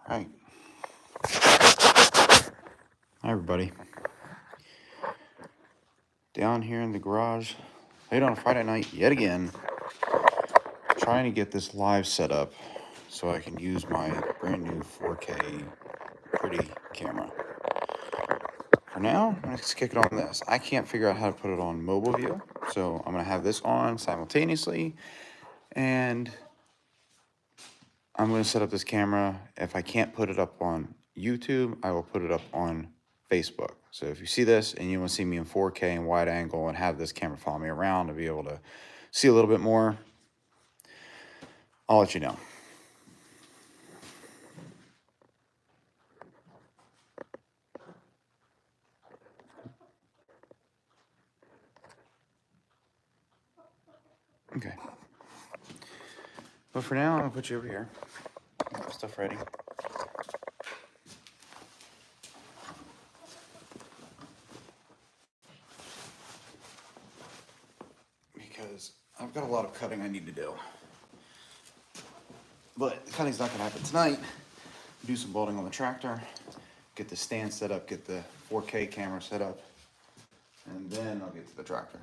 Right. Hi, everybody. Down here in the garage, late on a Friday night, yet again, trying to get this live set up so I can use my brand new 4K pretty camera. For now, let's kick it on this. I can't figure out how to put it on mobile view, so I'm going to have this on simultaneously, and I'm going to set up this camera. If I can't put it up on YouTube, I will put it up on Facebook. So if you see this and you want to see me in 4K and wide angle and have this camera follow me around to be able to see a little bit more, I'll let you know. Okay. But for now, I'll put you over here. Get stuff ready. Because I've got a lot of cutting I need to do. But the cutting's not going to happen tonight. Do some bolting on the tractor, get the stand set up, get the 4K camera set up, and then I'll get to the tractor.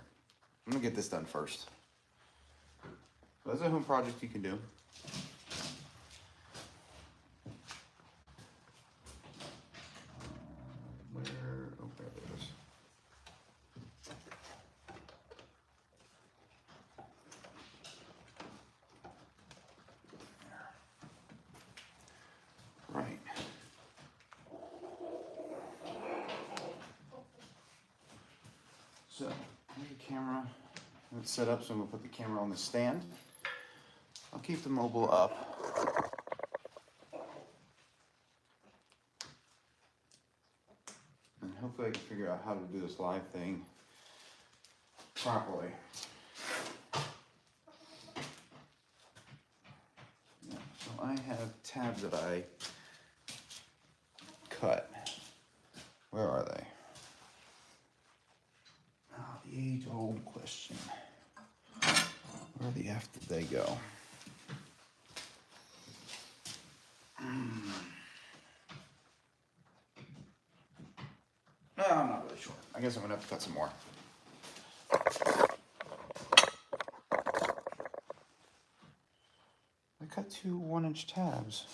I'm going to get this done first. So that's a home project you can do. Oh, there it is. Right. So, I have the camera. It's set up, so I'm going to put the camera on the stand. I'll keep the mobile up. And hopefully I can figure out how to do this live thing properly. Yeah, so I have tabs that I cut. Where are they? Oh, the age-old question. Where the F did they go? No, I'm not really sure. I guess I'm gonna have to cut some more. I cut two 1-inch tabs.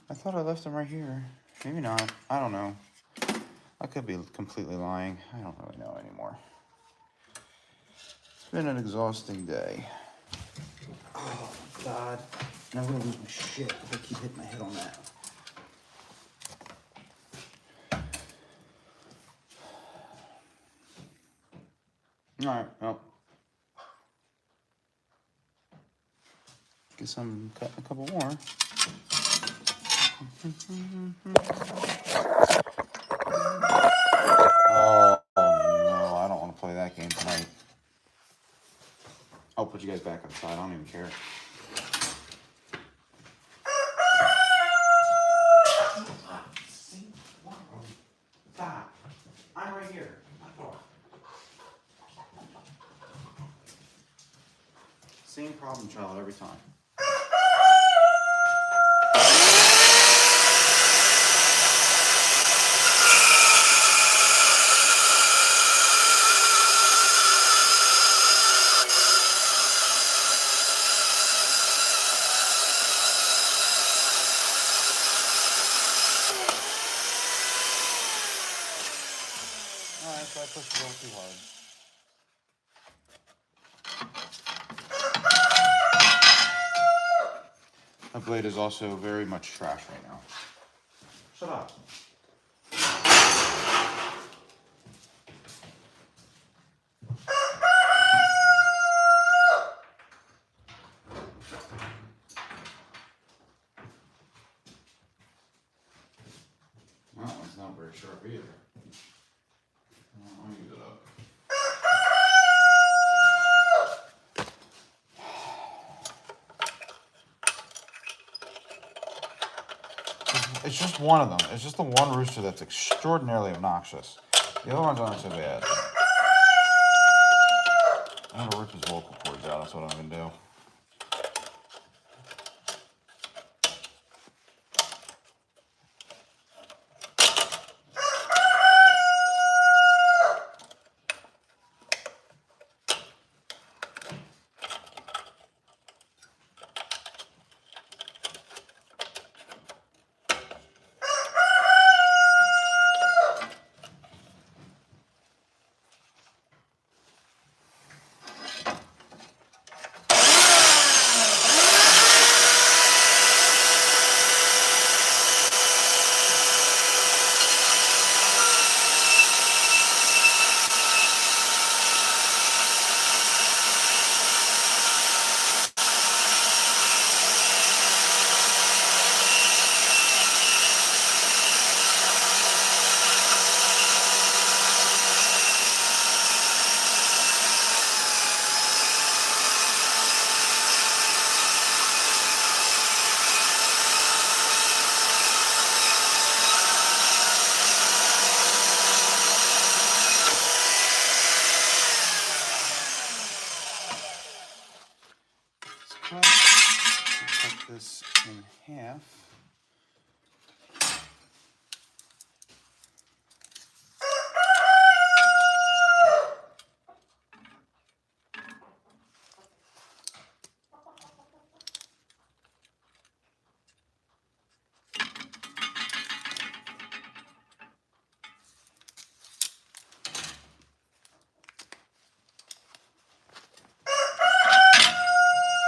I thought I left them right here. Maybe not. I don't know. I could be completely lying. I don't really know anymore. It's been an exhausting day. Oh, God. Now I'm gonna lose my shit if I keep hitting my head on that. All right, well. Guess I'm cutting a couple more. Oh, no, I don't want to play that game tonight. I'll put you guys back outside. I don't even care. Stop. I'm right here. Same problem child every time. Alright, so I pushed a little too hard. My blade is also very much trash right now. Shut up. That one's not very sharp either. I'll use it up. It's just one of them. It's just the one rooster that's extraordinarily obnoxious. The other ones aren't so bad. I'm gonna rip his vocal cords out. That's what I'm gonna do. this in half.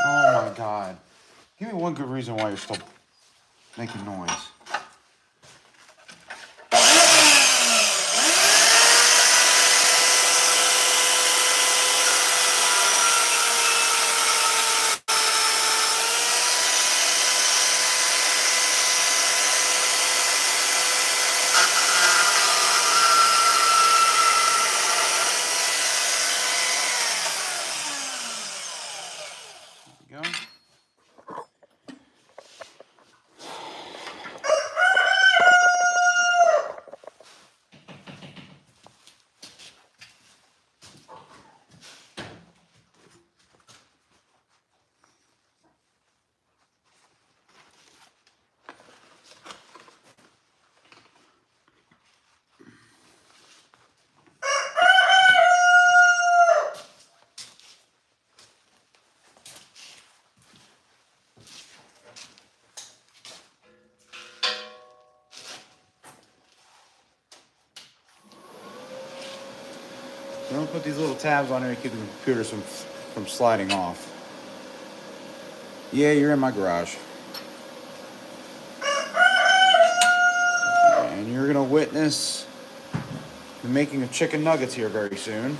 Oh my God. Give me one good reason why you're still making noise. There we go. Don't put these little tabs on here to keep the computer from sliding off. Yeah, you're in my garage. And you're gonna witness the making of chicken nuggets here very soon.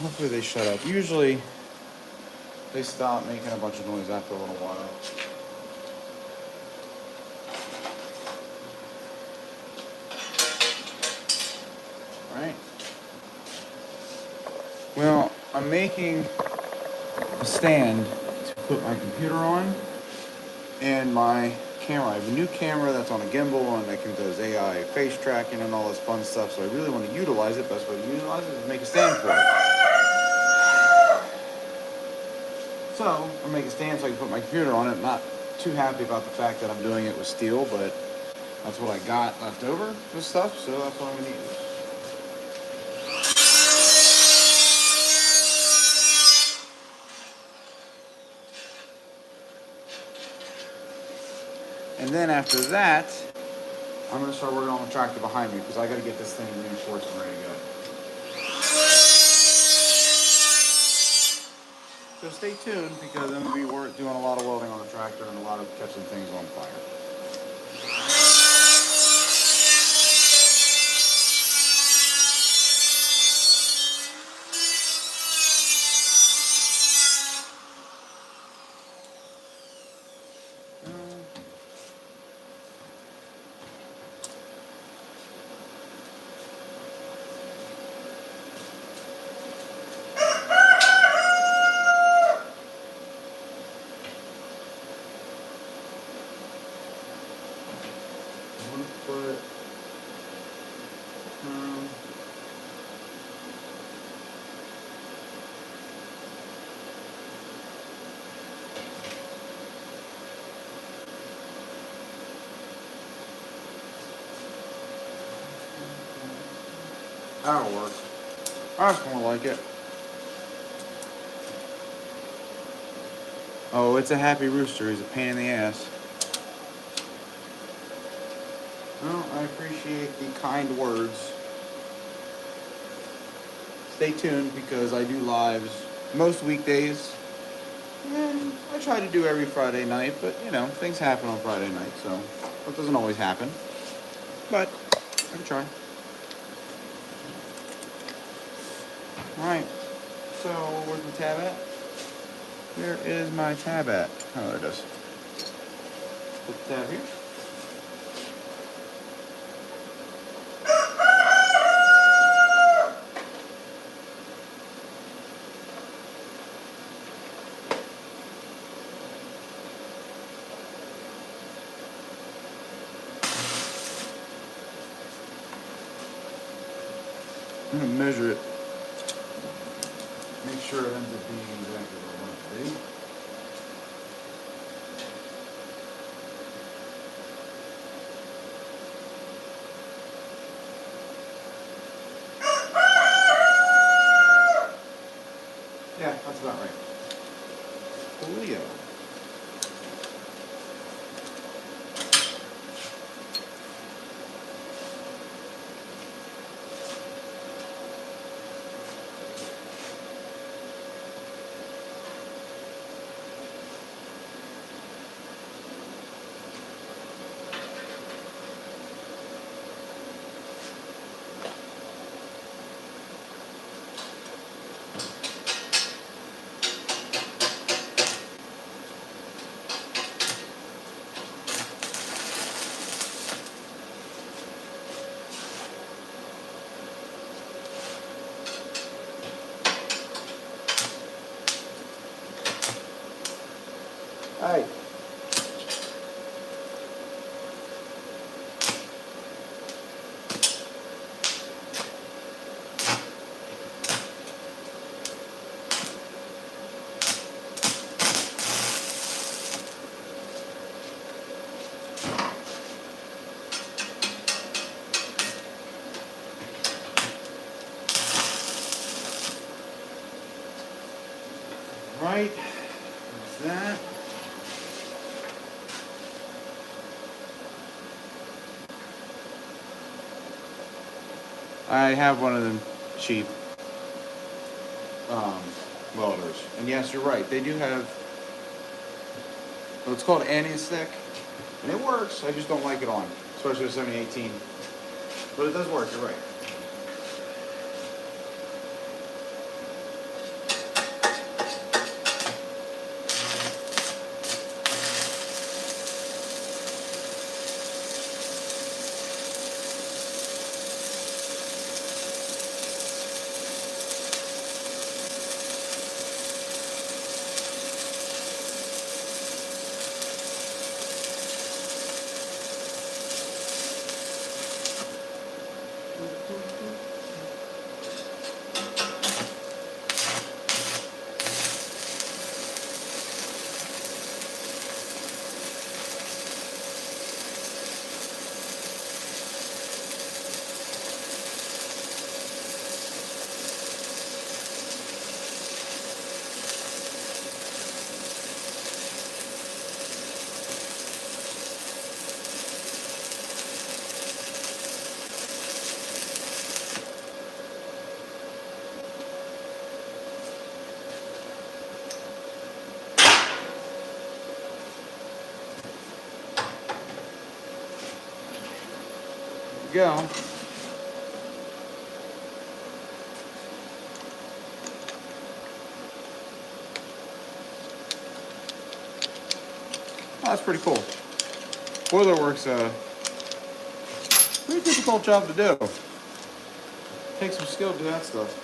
Hopefully they shut up. Usually they stop making a bunch of noise after a little while. Alright. Well, I'm making a stand to put my computer on and my camera. I have a new camera that's on a gimbal and that can does AI face tracking and all this fun stuff, so I really want to utilize it. Best way to utilize it is make a stand for it. So, I'll make a stand so I can put my computer on it. Not too happy about the fact that I'm doing it with steel, but that's what I got left over with stuff, so that's what I'm going to use. And then after that, I'm going to start working on the tractor behind me because I got to get this thing reinforced and ready to go. So stay tuned because I'm going to be doing a lot of welding on the tractor and a lot of catching things on fire. That'll work. That's more like it. Oh, it's a happy rooster. He's a pain in the ass. Well, I appreciate the kind words. stay tuned because I do lives most weekdays. And I try to do every Friday night, but you know, things happen on Friday night, so that doesn't always happen. But I can try. Alright, so where's my tab at? Where is my tab at? Oh, there it is. Put the tab here. I'm going to measure it. Make sure it ends up being exactly what I want it to be. Yeah, that's about right. Coolio. Alright. Right. There's that. I have one of them cheap welders. And yes, you're right. They do have what's called anti-stick. And it works. I just don't like it on. Especially with 7018. But it does work, you're right. Go. Oh, that's pretty cool. Boiler work's a pretty difficult job to do. Takes some skill to do that stuff.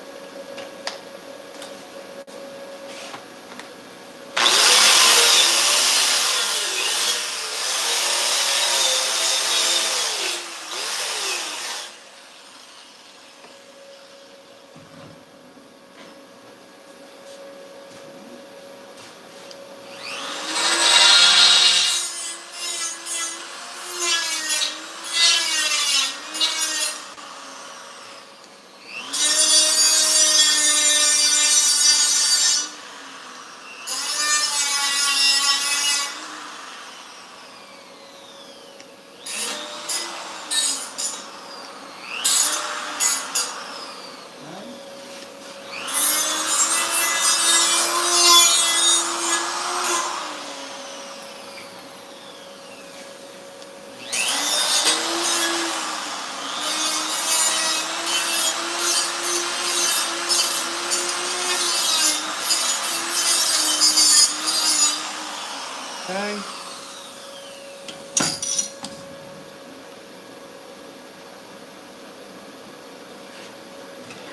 Okay.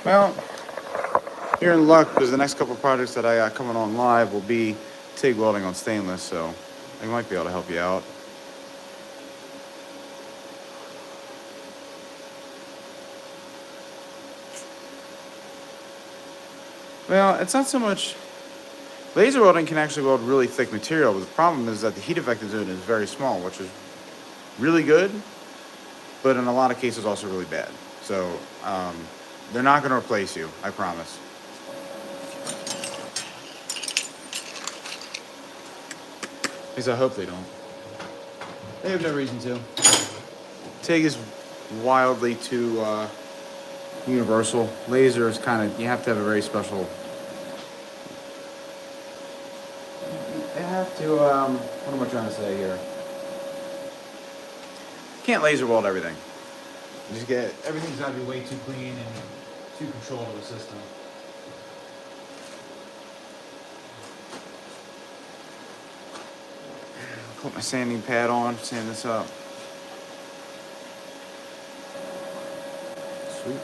Well, you're in luck because the next couple of projects that I got coming on live will be TIG welding on stainless, so I might be able to help you out. Well, it's not so much. Laser welding can actually weld really thick material, but the problem is that the heat effective zone is very small, which is really good, but in a lot of cases also really bad. So they're not going to replace you, I promise. At least I hope they don't. They have no reason to. TIG is wildly too universal. Laser is kind of, you have to have a very special. You have to, what am I trying to say here? You can't laser weld everything. You just get, everything's got to be way too clean and too controlled of a system. Put my sanding pad on, sand this up. Sweet.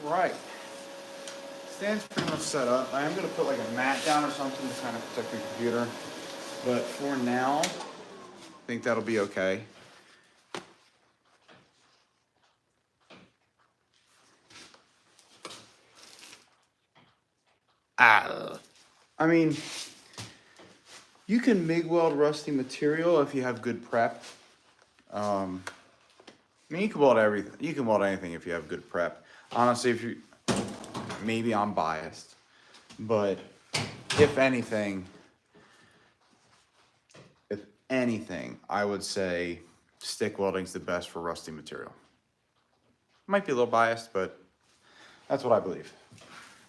Right. Stand's pretty much set up. I am going to put like a mat down or something to kind of protect the computer. But for now, I think that'll be okay. I mean, you can MIG weld rusty material if you have good prep. I mean, you can weld everything. You can weld anything if you have good prep. Honestly, if you, maybe I'm biased, but if anything, I would say stick welding's the best for rusty material. Might be a little biased, but that's what I believe.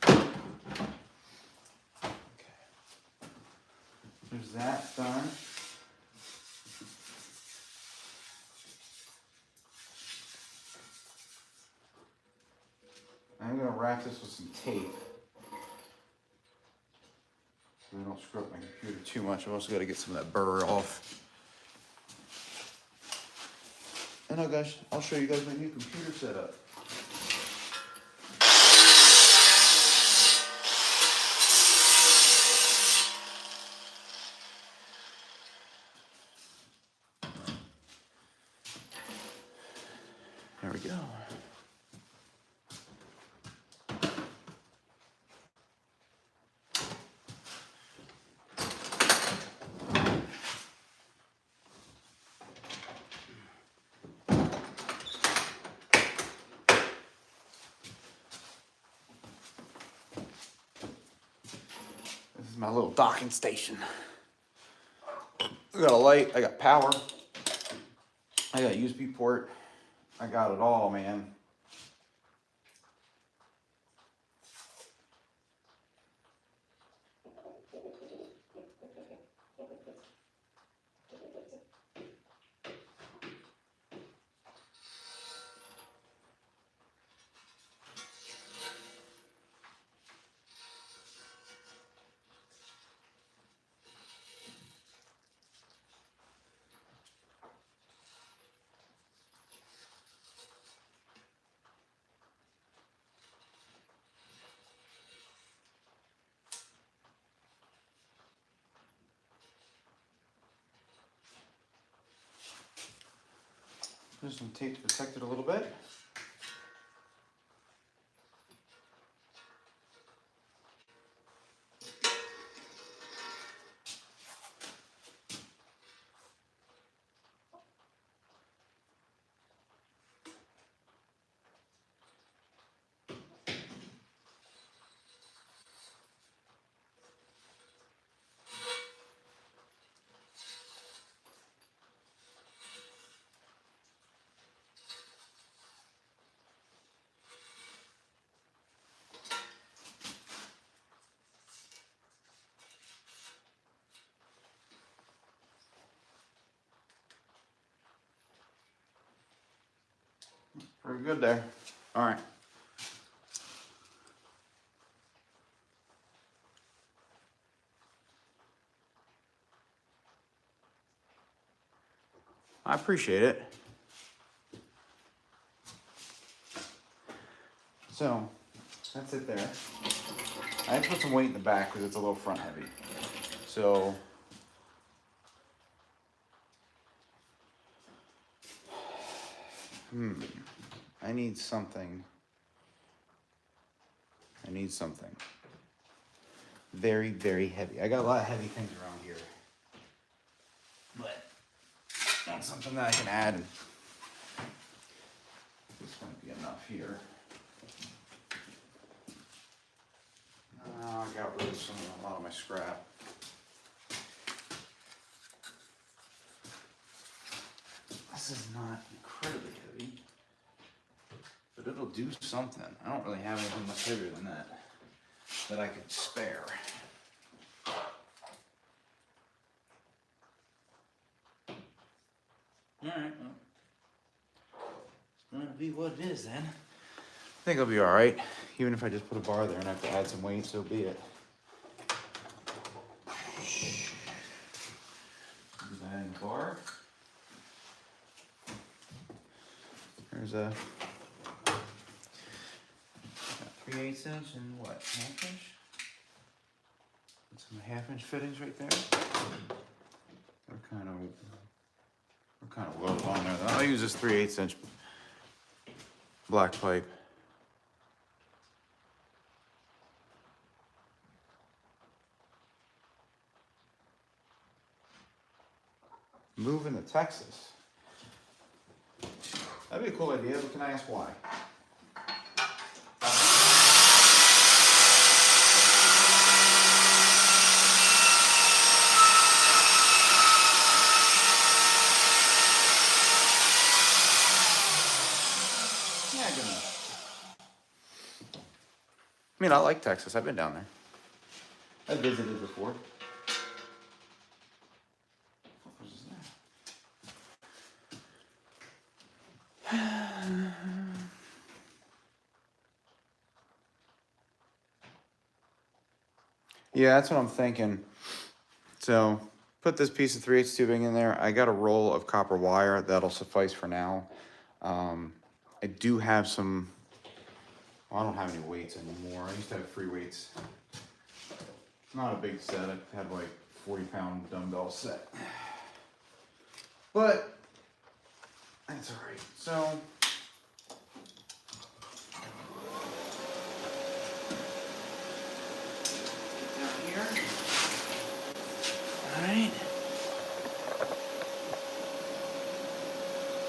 Okay. There's that done. I'm gonna wrap this with some tape so I don't screw up my computer too much. I've also got to get some of that burr off. And I'll show you guys my new computer setup. There we go. This is my little docking station. I got a light, I got power, I got a USB port, I got it all, man. There's some tape to protect it a little bit. Pretty good there. All right. I appreciate it. So, that's it there. I had to put some weight in the back because it's a little front heavy. So, I need something. Very, very heavy. I got a lot of heavy things around here. But that's something that I can add. This might be enough here. I got rid of a lot of my scrap. This is not incredibly heavy, but it'll do something. I don't really have anything much heavier than that I could spare. Alright, well, it's gonna be what it is then. I think it'll be alright. Even if I just put a bar there and I have to add some weight, so be it. Adding a bar. There's a 3/8 inch and what, 1/2 inch? Some 1/2 inch fittings right there. They're kind of welded on there. I'll use this 3/8 inch black pipe. Moving to Texas. That'd be a cool idea, but can I ask why? Yeah, good enough. I mean, I like Texas. I've been down there. I visited before. Yeah, that's what I'm thinking. So, put this piece of 3/8 tubing in there. I got a roll of copper wire. That'll suffice for now. I do have some... Well, I don't have any weights anymore. I used to have free weights. It's not a big set. I had like 40-pound dumbbell set. But, that's alright. So... Alright.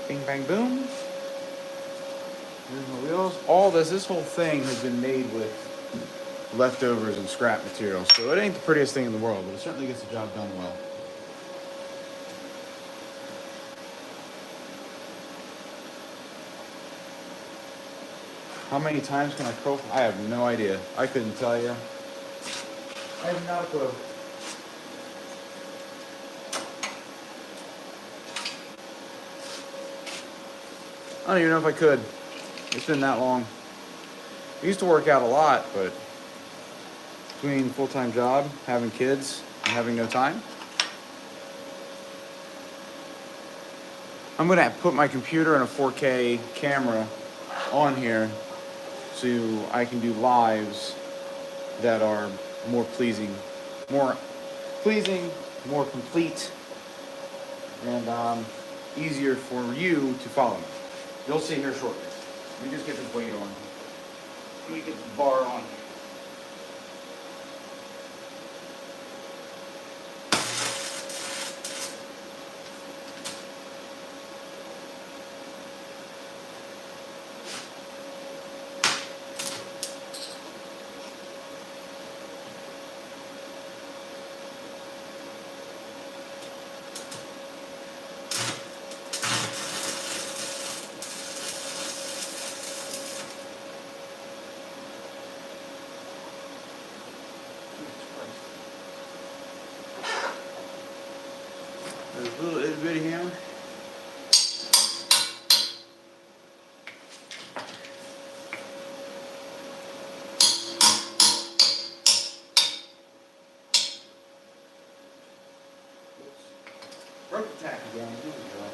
Bing, bang, boom. Here's my wheels. All this whole thing has been made with leftovers and scrap material. So it ain't the prettiest thing in the world, but it certainly gets the job done well. How many times can I profile? I have no idea. I couldn't tell you. I have not a clue. I don't even know if I could. It's been that long. I used to work out a lot, but between full-time job, having kids, and having no time, I'm gonna put my computer and a 4K camera on here so I can do lives that are more pleasing, more complete, and easier for you to follow me. You'll see here shortly. Let me just get this weight on. Let me get the bar on. There's a little itty bitty hammer. Broke the tack again. Here we go.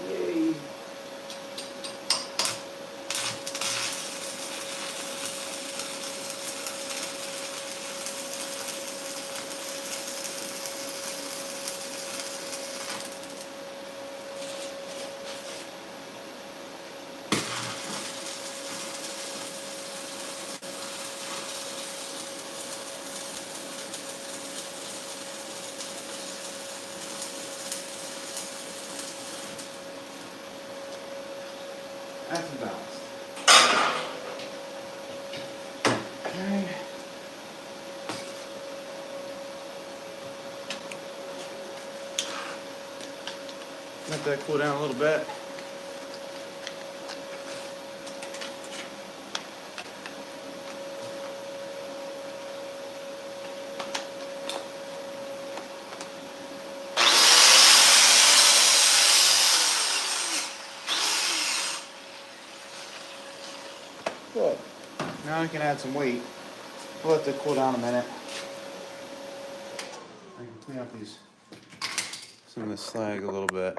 Yay. That's balanced. Okay. Let that cool down a little bit. Good. Now I can add some weight. We'll let that cool down a minute. I can clean up some of the slag a little bit.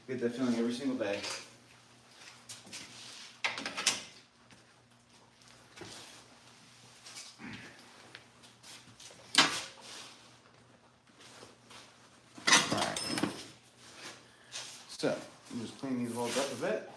Get that feeling every single day. Alright. So, I'm just clean these welds up a bit.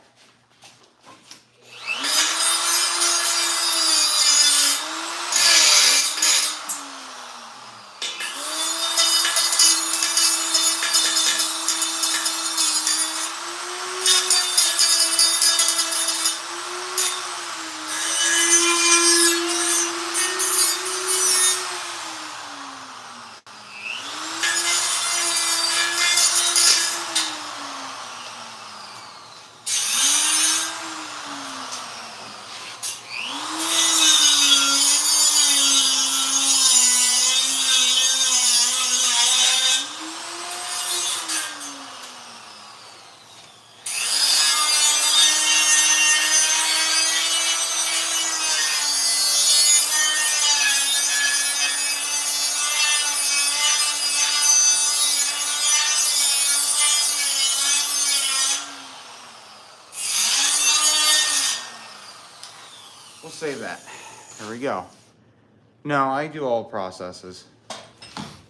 We'll save that. Here we go. No, I do all processes.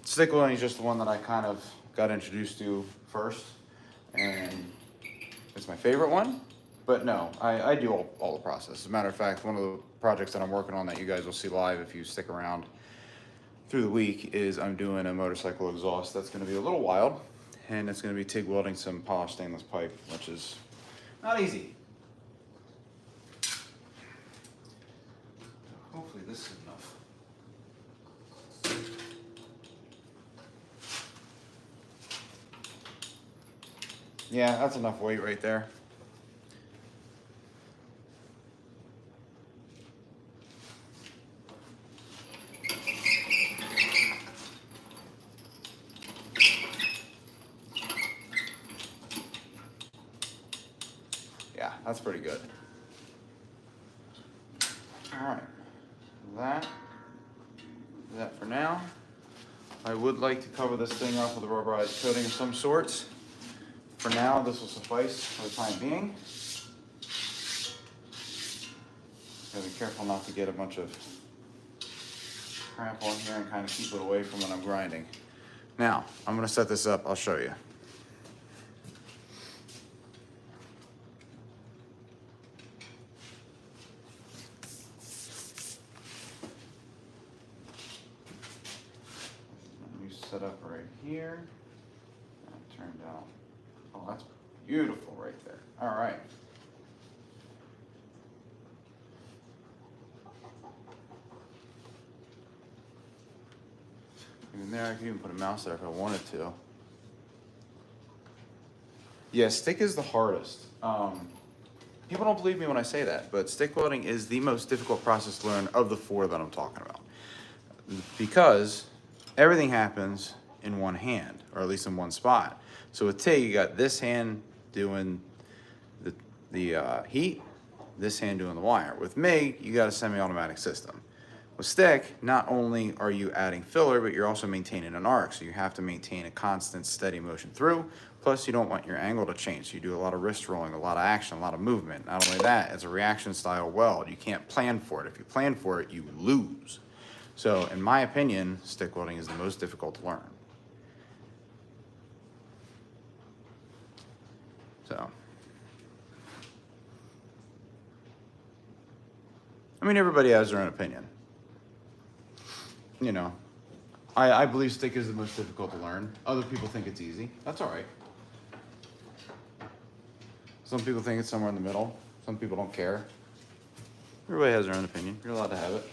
Stick welding is just the one that I kind of got introduced to first, and it's my favorite one. But no, I do all the processes. As a matter of fact, one of the projects that I'm working on that you guys will see live if you stick around through the week is I'm doing a motorcycle exhaust. That's going to be a little wild, and it's going to be TIG welding some polished stainless pipe, which is not easy. Hopefully this is enough. Yeah, that's enough weight right there. Yeah, that's pretty good. All right, that for now. I would like to cover this thing up with a rubberized coating of some sorts. For now, this will suffice for the time being. Gotta be careful not to get a bunch of crap on here and kind of keep it away from when I'm grinding. Now, I'm gonna set this up, I'll show you. Set up right here. That turned out, oh, that's beautiful right there. All right. Even there, I could even put a mouse there if I wanted to. Yeah, stick is the hardest. People don't believe me when I say that, but stick welding is the most difficult process to learn of the 4 that I'm talking about. Because everything happens in one hand, or at least in one spot. So with TIG, you got this hand doing the heat, this hand doing the wire. With MIG, you got a semi-automatic system. With stick, not only are you adding filler, but you're also maintaining an arc. So you have to maintain a constant, steady motion through. Plus, you don't want your angle to change. So you do a lot of wrist rolling, a lot of action, a lot of movement. Not only that, it's a reaction style weld. You can't plan for it. If you plan for it, you lose. So in my opinion, stick welding is the most difficult to learn. So, I mean, everybody has their own opinion. You know, I believe stick is the most difficult to learn. Other people think it's easy. That's all right. Some people think it's somewhere in the middle. Some people don't care. Everybody has their own opinion. You're allowed to have it.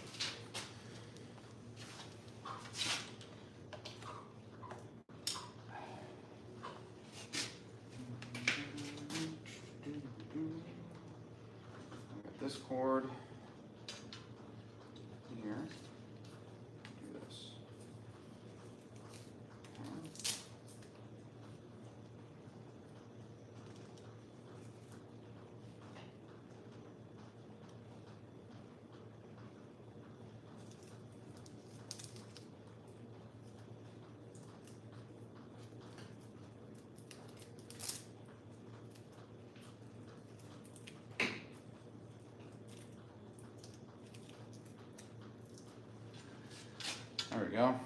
This cord here. Do this. There we go.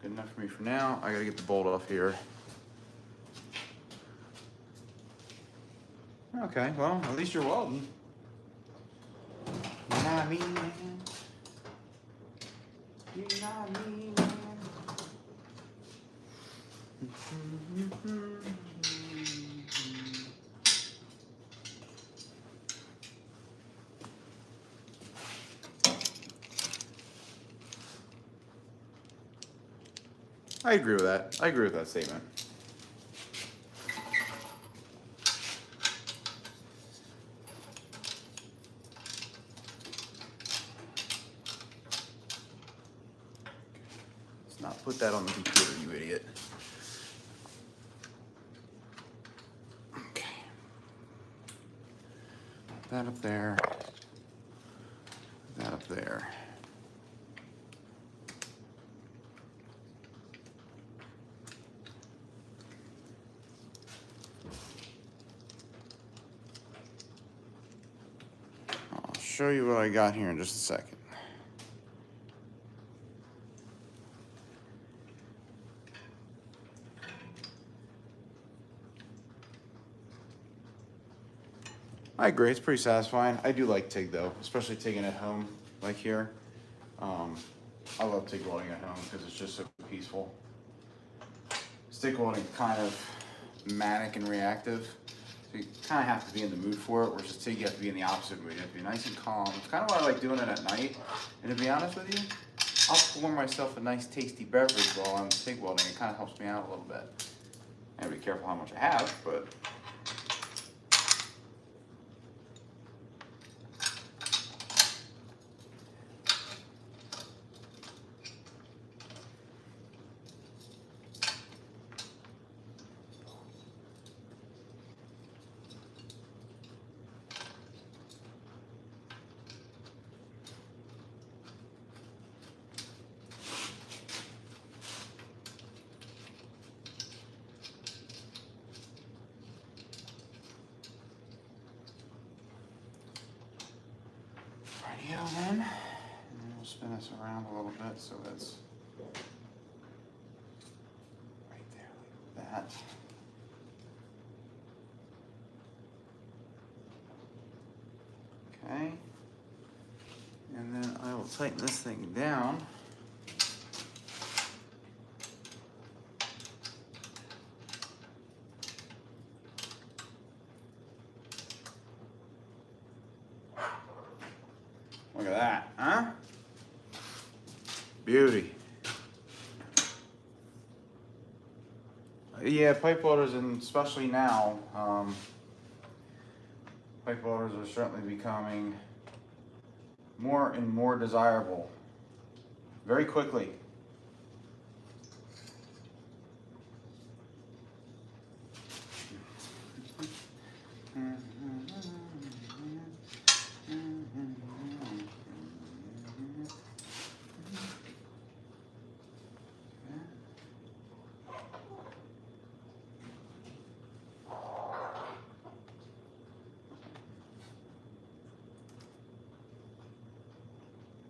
Good enough for me for now. I gotta get the bolt off here. Okay, well, at least you're welding. You know what I mean, man? You know what I mean, man? I agree with that. I agree with that statement. Let's not put that on the computer, you idiot. Okay. That up there. That up there. Show you what I got here in just a second. I agree, it's pretty satisfying. I do like TIG though, especially TIGging at home, like here. I love TIG welding at home because it's just so peaceful. Stick welding kind of manic and reactive. So you kind of have to be in the mood for it, whereas TIG you have to be in the opposite mood. You have to be nice and calm. It's kind of why I like doing it at night. And to be honest with you, I'll pour myself a nice tasty beverage while I'm TIG welding. It kind of helps me out a little bit. I gotta be careful how much I have, but we go then. And then we'll spin this around a little bit so it's right there like that. Okay. And then I will tighten this thing down. Look at that, huh? Beauty. Yeah, pipe welders, and especially now, pipe welders are certainly becoming more and more desirable very quickly.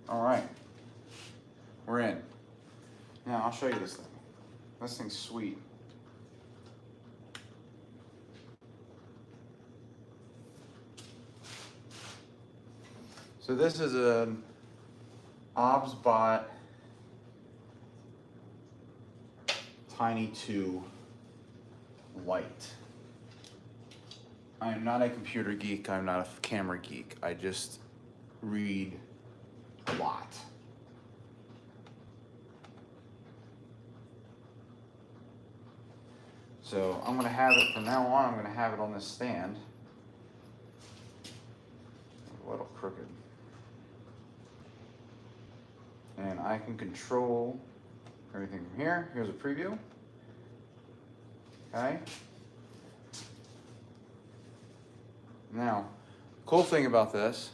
All right, we're in. Now I'll show you this thing. This thing's sweet. So this is an OBSBot Tiny 2 Lite. I am not a computer geek. I'm not a camera geek. I just read a lot. So I'm going to have it from now on. I'm going to have it on this stand. A little crooked. And I can control everything from here. Here's a preview. Okay. Now, cool thing about this,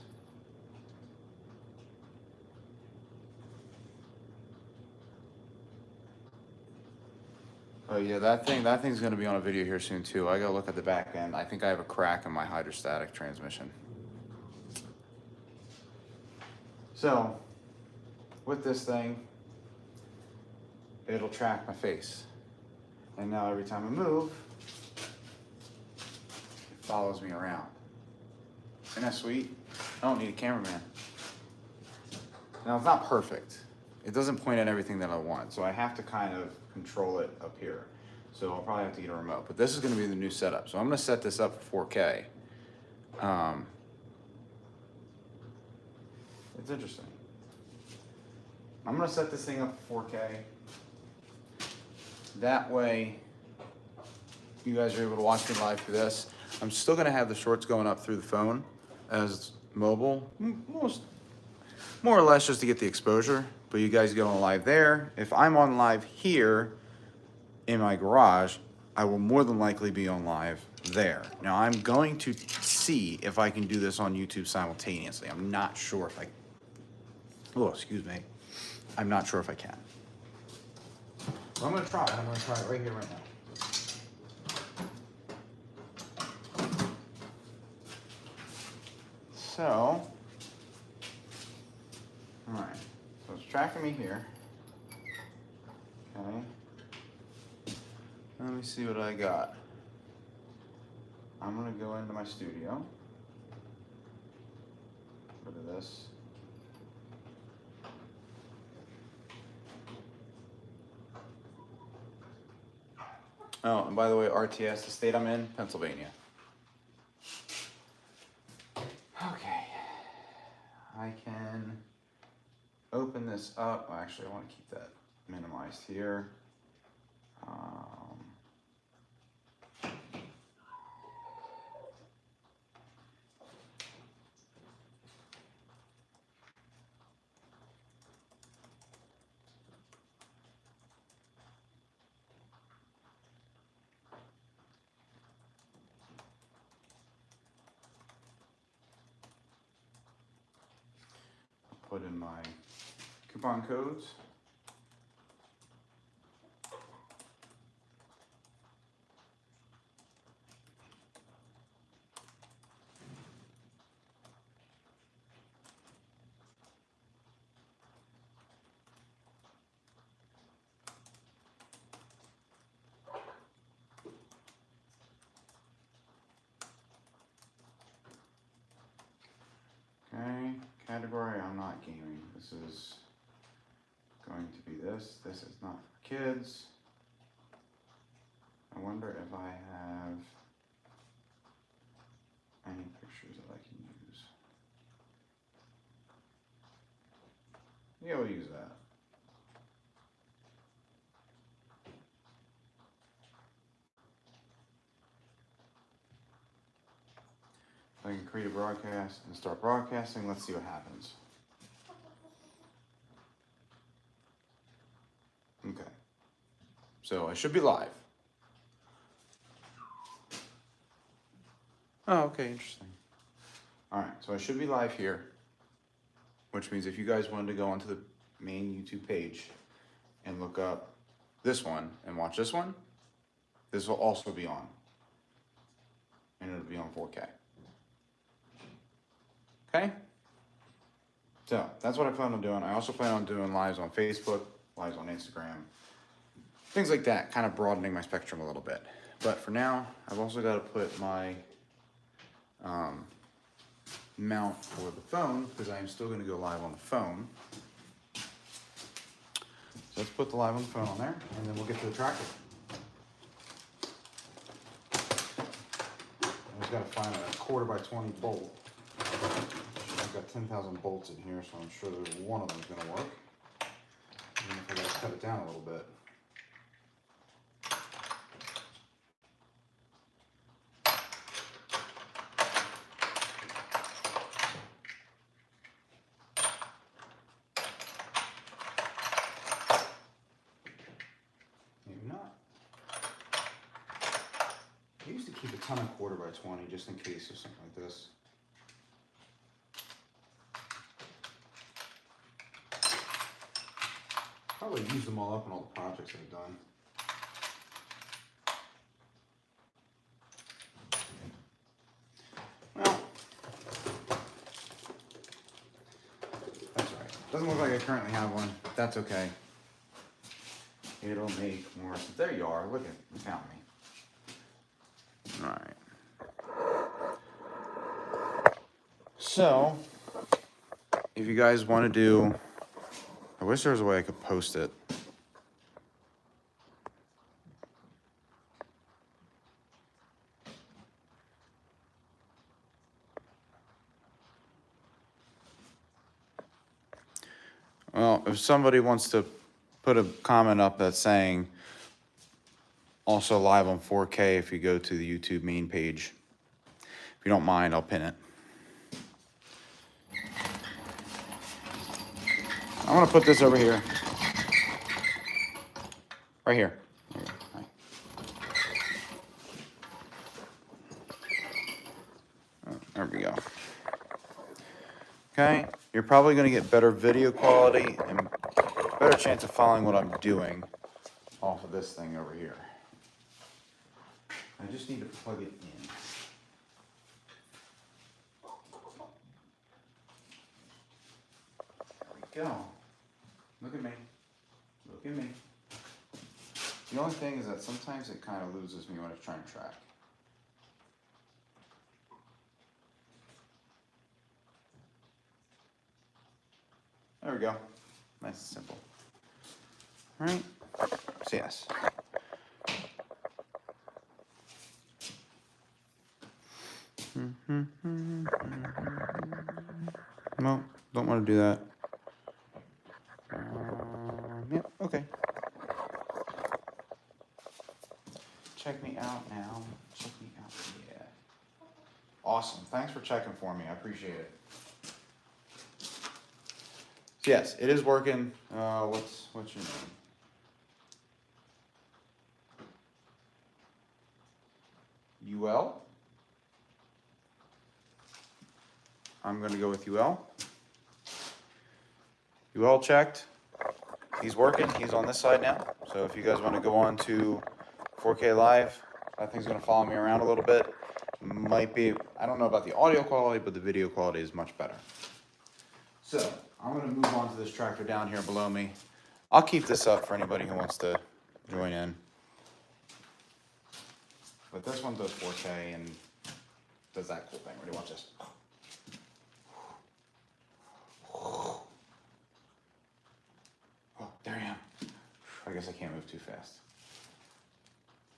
oh yeah, that thing's gonna be on a video here soon too. I gotta look at the back end. I think I have a crack in my hydrostatic transmission. So, with this thing, it'll track my face. And now every time I move, it follows me around. Isn't that sweet? I don't need a cameraman. Now, it's not perfect. It doesn't point at everything that I want, so I have to kind of control it up here. So I'll probably have to get a remote, but this is gonna be the new setup. So I'm gonna set this up for 4K. It's interesting. I'm gonna set this thing up for 4K. That way, you guys are able to watch me live through this. I'm still gonna have the shorts going up through the phone as mobile, more or less just to get the exposure, but you guys get on live there. If I'm on live here in my garage, I will more than likely be on live there. Now I'm going to see if I can do this on YouTube simultaneously. I'm not sure if I, oh, excuse me. I'm not sure if I can. But I'm gonna try it. I'm gonna try it right here, right now. So, all right, so it's tracking me here. Okay. Let me see what I got. I'm gonna go into my studio. Rid of this. Oh, and by the way, RTS, the state I'm in, Pennsylvania. Okay. I can open this up. Actually, I want to keep that minimized here. Put in my coupon codes. category, I'm not gaming. This is going to be this. This is not for kids. I wonder if I have any pictures that I can use. Yeah, we'll use that. I can create a broadcast and start broadcasting. Let's see what happens. Okay. So I should be live. Oh, okay, interesting. All right, so I should be live here, which means if you guys wanted to go onto the main YouTube page and look up this one and watch this one, this will also be on. And it'll be on 4K. Okay? So that's what I plan on doing. I also plan on doing lives on Facebook, lives on Instagram, things like that, kind of broadening my spectrum a little bit. But for now, I've also got to put my mount for the phone, because I am still going to go live on the phone. So let's put the live on the phone on there, and then we'll get to the tractor. I just got to find a 1/4x20 bolt. I've got 10,000 bolts in here, so I'm sure there's one of them is going to work. Even if I got to cut it down a little bit. Maybe not. I used to keep a ton of 1/4x20 just in case of something like this. Probably use them all up in all the projects I've done. Well, that's all right. Doesn't look like I currently have one, but that's okay. It'll make more sense. There you are. Look at you found me. All right. So, if you guys want to do, I wish there was a way I could post it. Well, if somebody wants to put a comment up that's saying also live on 4K if you go to the YouTube main page. If you don't mind, I'll pin it. I'm gonna put this over here. Right here. There we go. Okay, you're probably gonna get better video quality and better chance of following what I'm doing off of this thing over here. I just need to plug it in. There we go. Look at me. Look at me. The only thing is that sometimes it kind of loses me when it's trying to track. There we go. Nice and simple. All right. So yes. No, don't want to do that. Yeah, okay. Check me out now. Check me out. Yeah. Awesome. Thanks for checking for me. I appreciate it. So yes, it is working. What's your name? UL. I'm going to go with UL. UL checked. He's working. He's on this side now. So if you guys want to go on to 4K Live, that thing's going to follow me around a little bit. Might be, I don't know about the audio quality, but the video quality is much better. So I'm going to move on to this tractor down here below me. I'll keep this up for anybody who wants to join in. But this one does 4K and does that cool thing. Ready? Watch this. move too fast.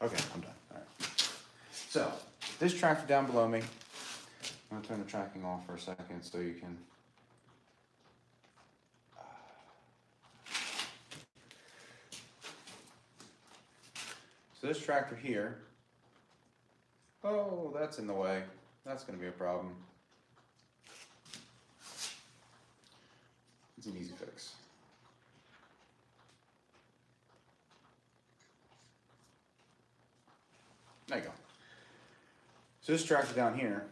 Okay, I'm done. All right. So, this tractor down below me, I'm going to turn the tracking off for a second so you can... So this tractor here, oh, that's in the way. That's going to be a problem. It's an easy fix. There you go. So this tractor down here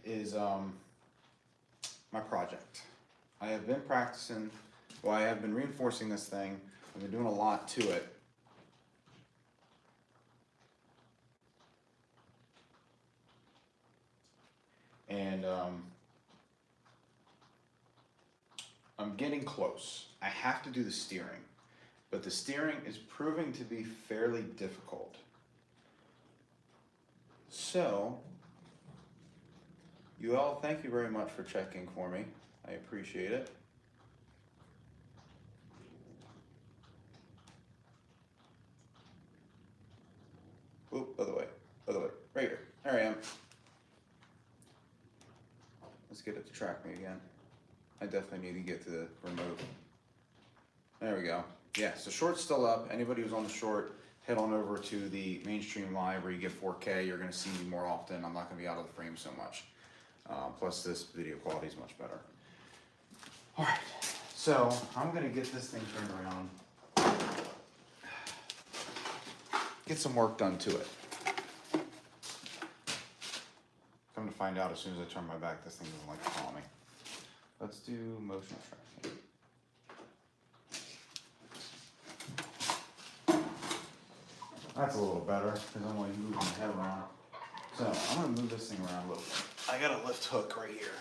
is my project. I have been practicing, well, I have been reinforcing this thing. I've been doing a lot to it. And I'm getting close. I have to do the steering, but the steering is proving to be fairly difficult. So, you all, thank you very much for checking for me. I appreciate it. Oop, other way, right here. There I am. Let's get it to track me again. I definitely need to get to the remote. There we go. Yeah, so short's still up. Anybody who's on the short, head on over to the mainstream live where you get 4K. You're gonna see me more often. I'm not gonna be out of the frame so much. Plus this video quality is much better. All right, so I'm gonna get this thing turned around. Get some work done to it. Come to find out, as soon as I turn my back, this thing doesn't like to follow me. Let's do motion tracking. That's a little better, because I'm only moving my head around. So, I'm going to move this thing around a little bit. I got a lift hook right here.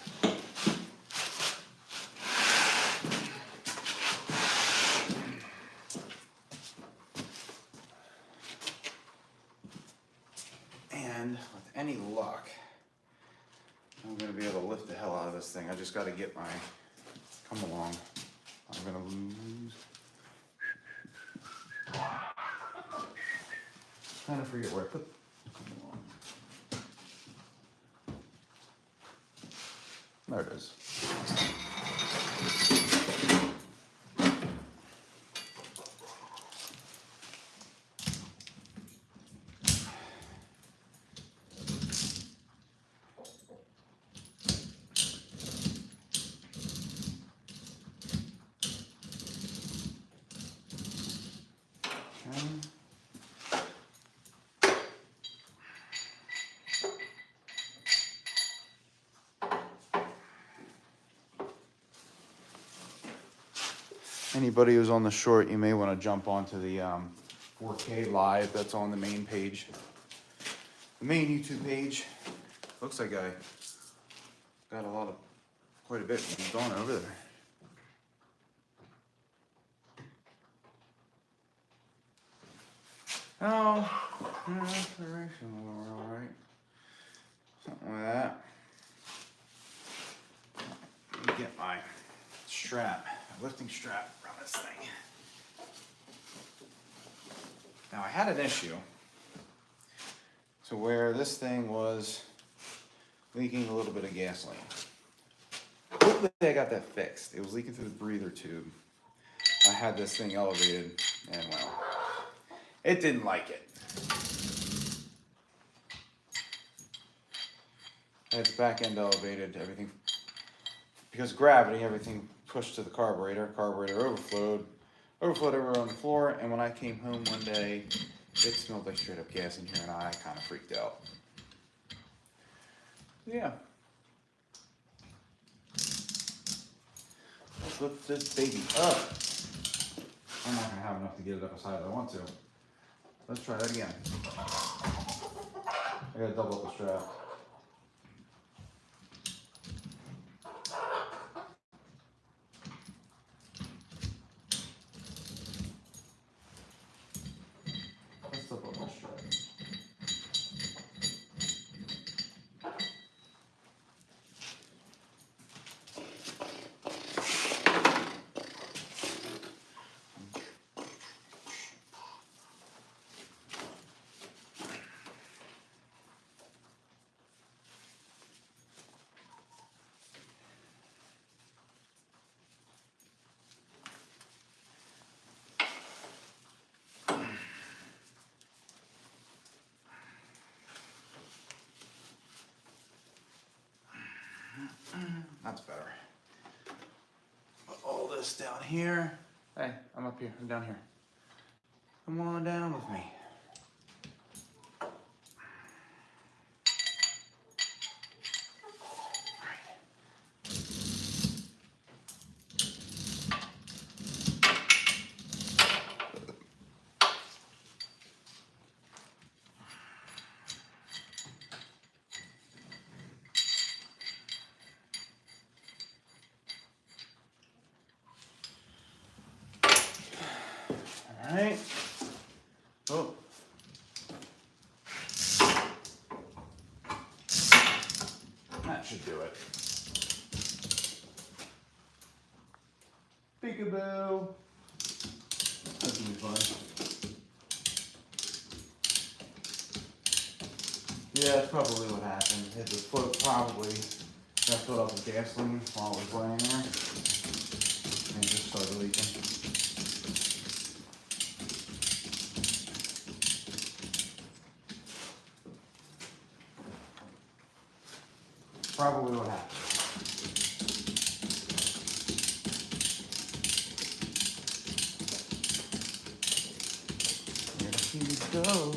And with any luck, I'm going to be able to lift the hell out of this thing. I just got to get my, come along. I'm going to lose. Kind of forget where I put, come along. There it is. Anybody who's on the short, you may want to jump onto the 4K live that's on the main page. The main YouTube page. Looks like I got quite a bit moved on over there. Oh, all right. Something like that. Let me get my strap, lifting strap around this thing. Now I had an issue to where this thing was leaking a little bit of gasoline. Hopefully I got that fixed. It was leaking through the breather tube. I had this thing elevated and well, it didn't like it. I had the back end elevated, everything, because of gravity, everything pushed to the carburetor. Carburetor overflowed everywhere on the floor, and when I came home one day, it smelled like straight up gas in here, and I kind of freaked out. Yeah. Let's lift this baby up. I'm not gonna have enough to get it up as high as I want to. Let's try that again. I gotta double up the strap. Let's double up the strap. That's better. Put all this down here. Hey, I'm up here. I'm down here. Come on down with me. All right. Oh. That should do it. Peekaboo. That's gonna be fun. Yeah, that's probably what happened. Hit the foot, probably got filled up with gasoline while it was laying there, and just started leaking. Probably what happened. Here he goes.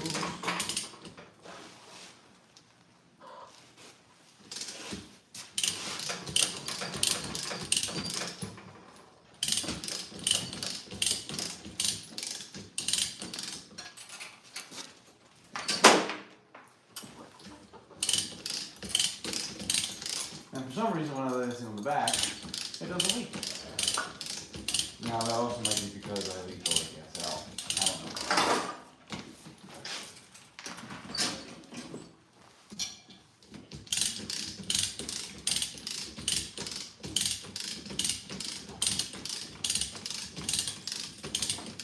And for some reason, when I lay this on the back, it doesn't leak. Now, that also might be because I leaked all the gas out. I don't know.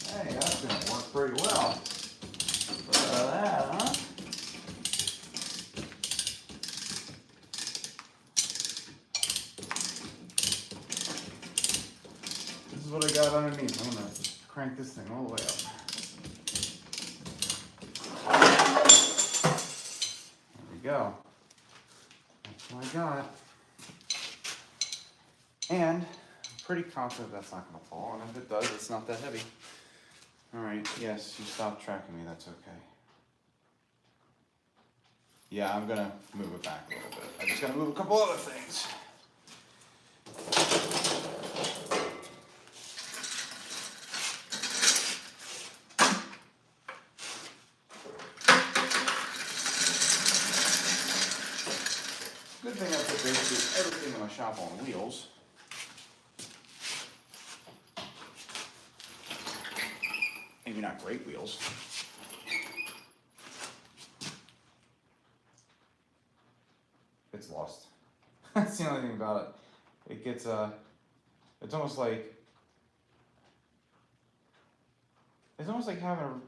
Hey, that's going to work pretty well. Look at that, huh? This is what I got underneath. I'm going to crank this thing all the way up. There we go. That's what I got. And I'm pretty confident that's not going to fall. And if it does, it's not that heavy. All right, yes, you stopped tracking me. That's okay. Yeah, I'm going to move it back a little bit. I just got to move a couple other things. Good thing I put basically everything in my shop on wheels. Maybe not great wheels. It's lost. That's the only thing about it. It gets it's almost like having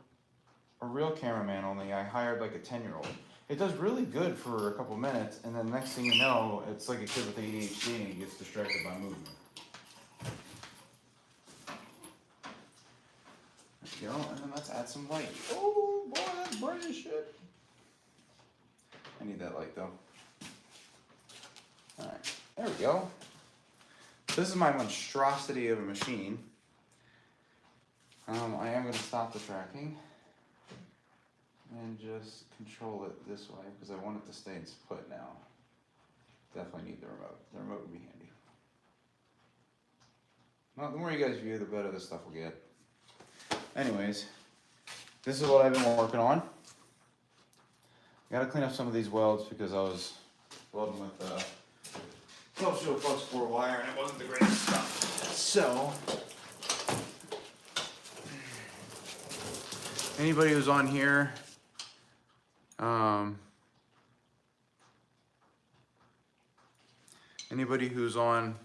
a real cameraman, only I hired like a 10-year-old. It does really good for a couple minutes, and then next thing you know, it's like a kid with ADHD and he gets distracted by movement. There you go, and then let's add some light. Oh boy, that's bright as shit. I need that light though. Alright, there we go. This is my monstrosity of a machine. I am going to stop the tracking and just control it this way because I want it to stay in put now. Definitely need the remote. The remote would be handy. Well, the more you guys view, the better this stuff will get. Anyways, this is what I've been working on. I gotta clean up some of these welds because I was welding with 12-short flux core wire and it wasn't the greatest stuff. So, anybody who's on here, anybody who's on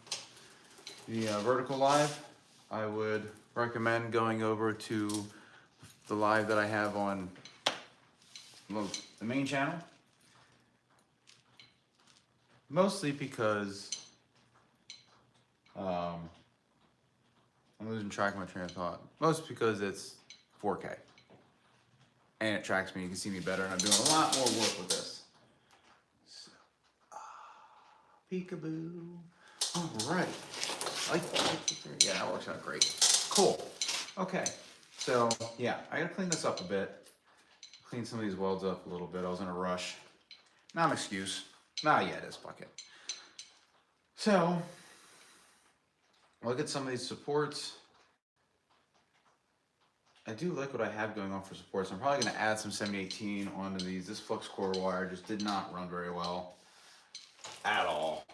the vertical live, I would recommend going over to the live that I have on the main channel. Mostly because I'm losing track of my train of thought. Mostly because it's 4K. And it tracks me, you can see me better, and I'm doing a lot more work with this. So, peekaboo. All right. Yeah, that works out great. Cool. Okay. So, yeah, I gotta clean this up a bit. Clean some of these welds up a little bit. I was in a rush. Not an excuse. Nah, yeah, it is. Fuck it. So, look at some of these supports. I do like what I have going on for supports. I'm probably going to add some 7018 onto these. This flux core wire just did not run very well at all.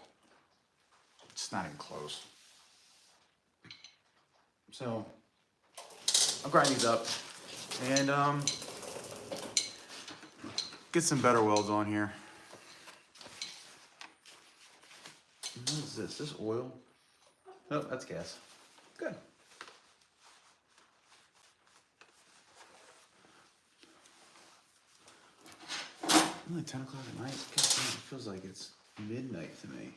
It's not even close. So I'll grind these up and get some better welds on here. What is this? This oil? Oh, that's gas. Good. Only 10 o'clock at night. God damn, it feels like it's midnight to me.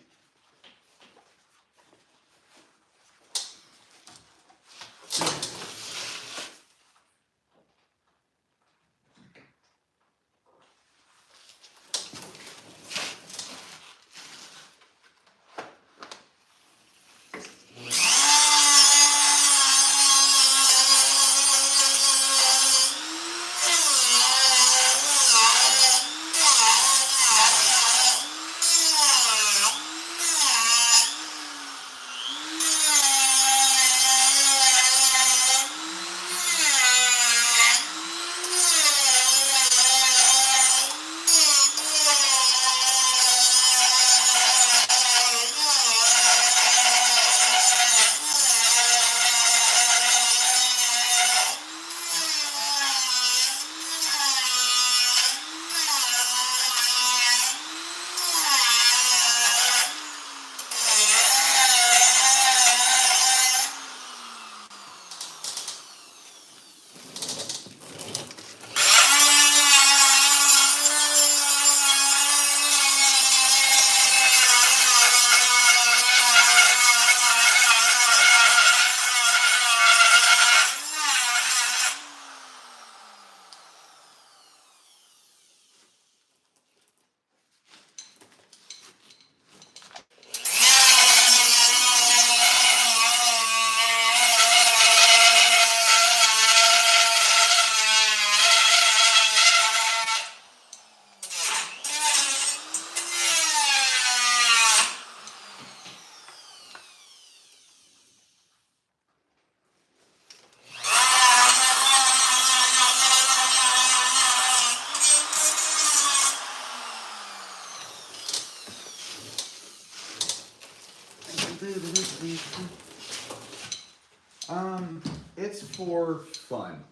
It's for fun.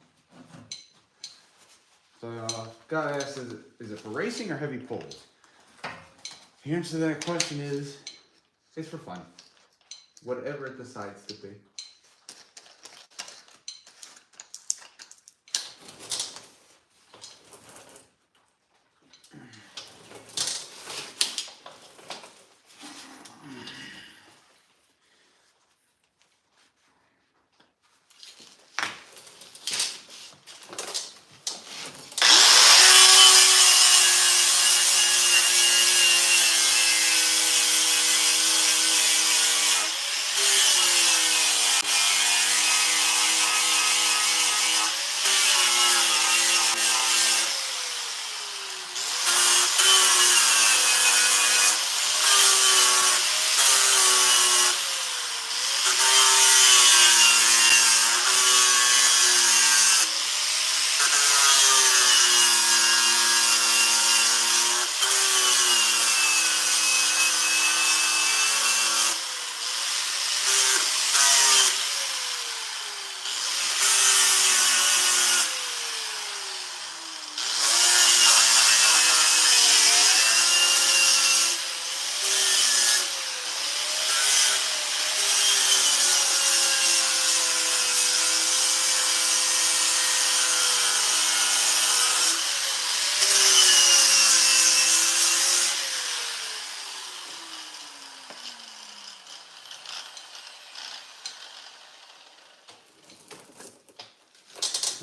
So, guy asked, is it for racing or heavy pulls? The answer to that question is, it's for fun. Whatever it decides to be.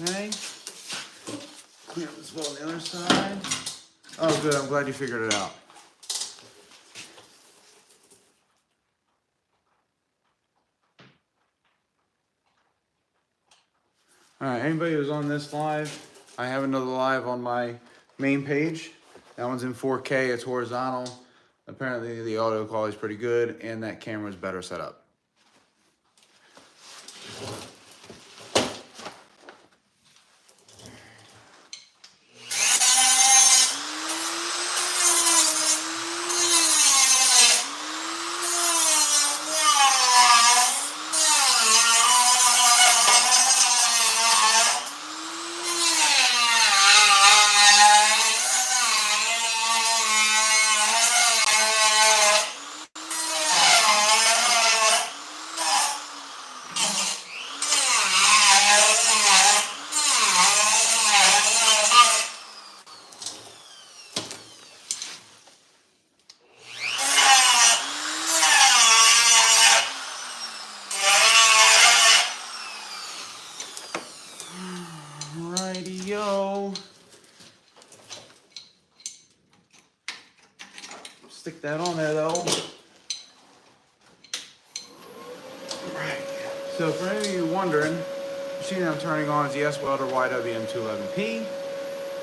Okay. Clean up this well on the other side. Oh, good. I'm glad you figured it out. All right, anybody who's on this live, I have another live on my main page. That one's in 4K, it's horizontal. Apparently the audio quality is pretty good and that camera's better set up. Righty-yo. Stick that on there though. Right. So for any of you wondering, the machine I'm turning on is the S-Welder YWM211P.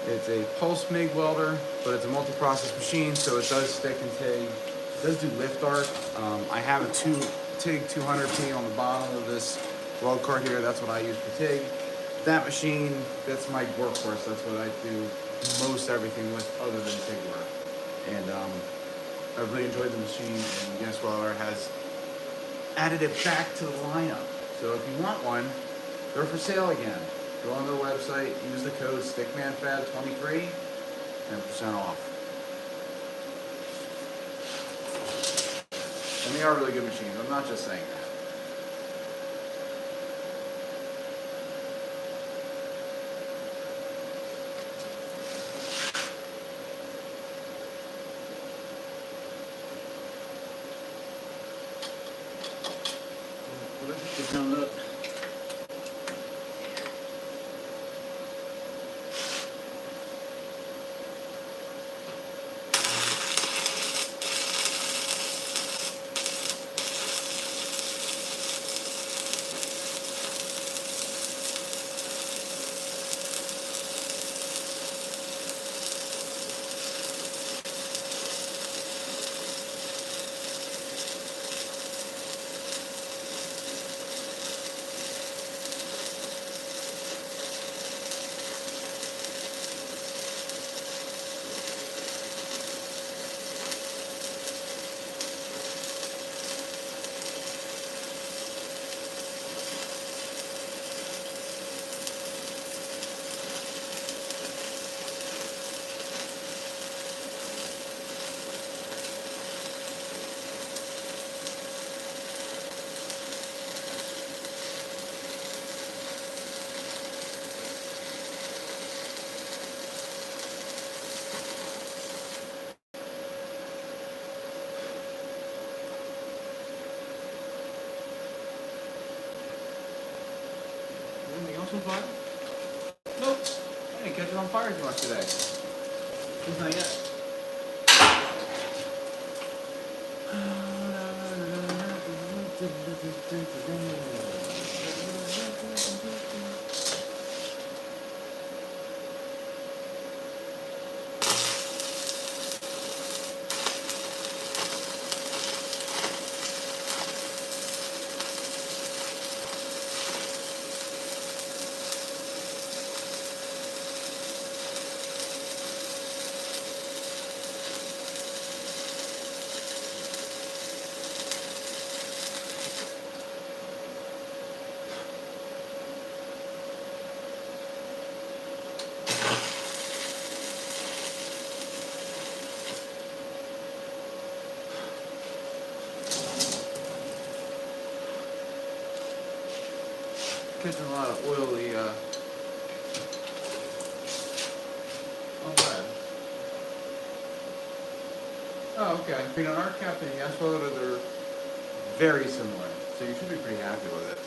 It's a pulse MIG welder, but it's a multi-process machine, so it does stick and TIG. It does do lift arc. I have a TIG 200P on the bottom of this weld cart here. That's what I use for TIG. That machine, that's my workhorse. That's what I do most everything with other than TIG work. And I really enjoyed the machine, and the S-Welder has added it back to the lineup. So if you want one, they're for sale again. Go on their website, use the code StickmanFab23, 10% off. And they are really good machines. I'm not just saying that. Let's get down up. Anything else on fire? Nope. I didn't catch it on fire too much today. Just not yet. Catching a lot of oily, oh, bad. Oh, okay. I mean, on our cap and the S-Welder, they're very similar, so you should be pretty happy with it.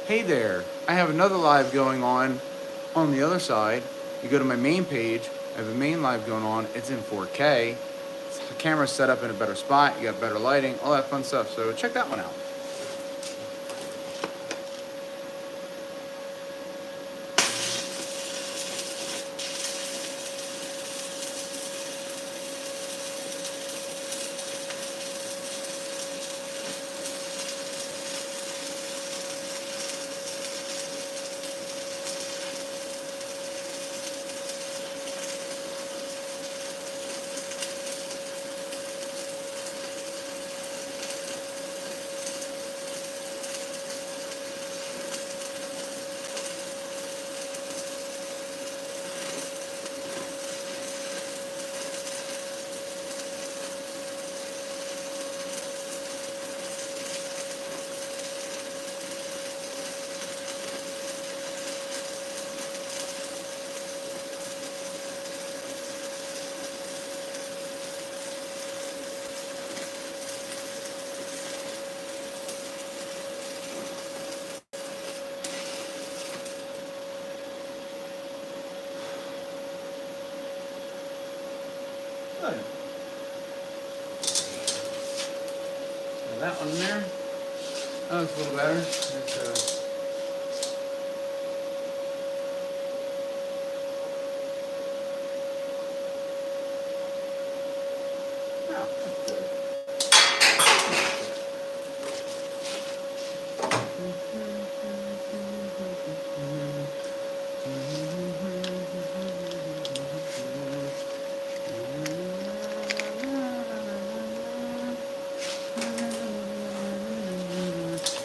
hey there, I have another live going on the other side. You go to my main page, I have a main live going on, it's in 4K. The camera's set up in a better spot, you got better lighting, all that fun stuff. So check that one out. Good. Now that one in there. Oh, it's a little better. It's, oh, that's good.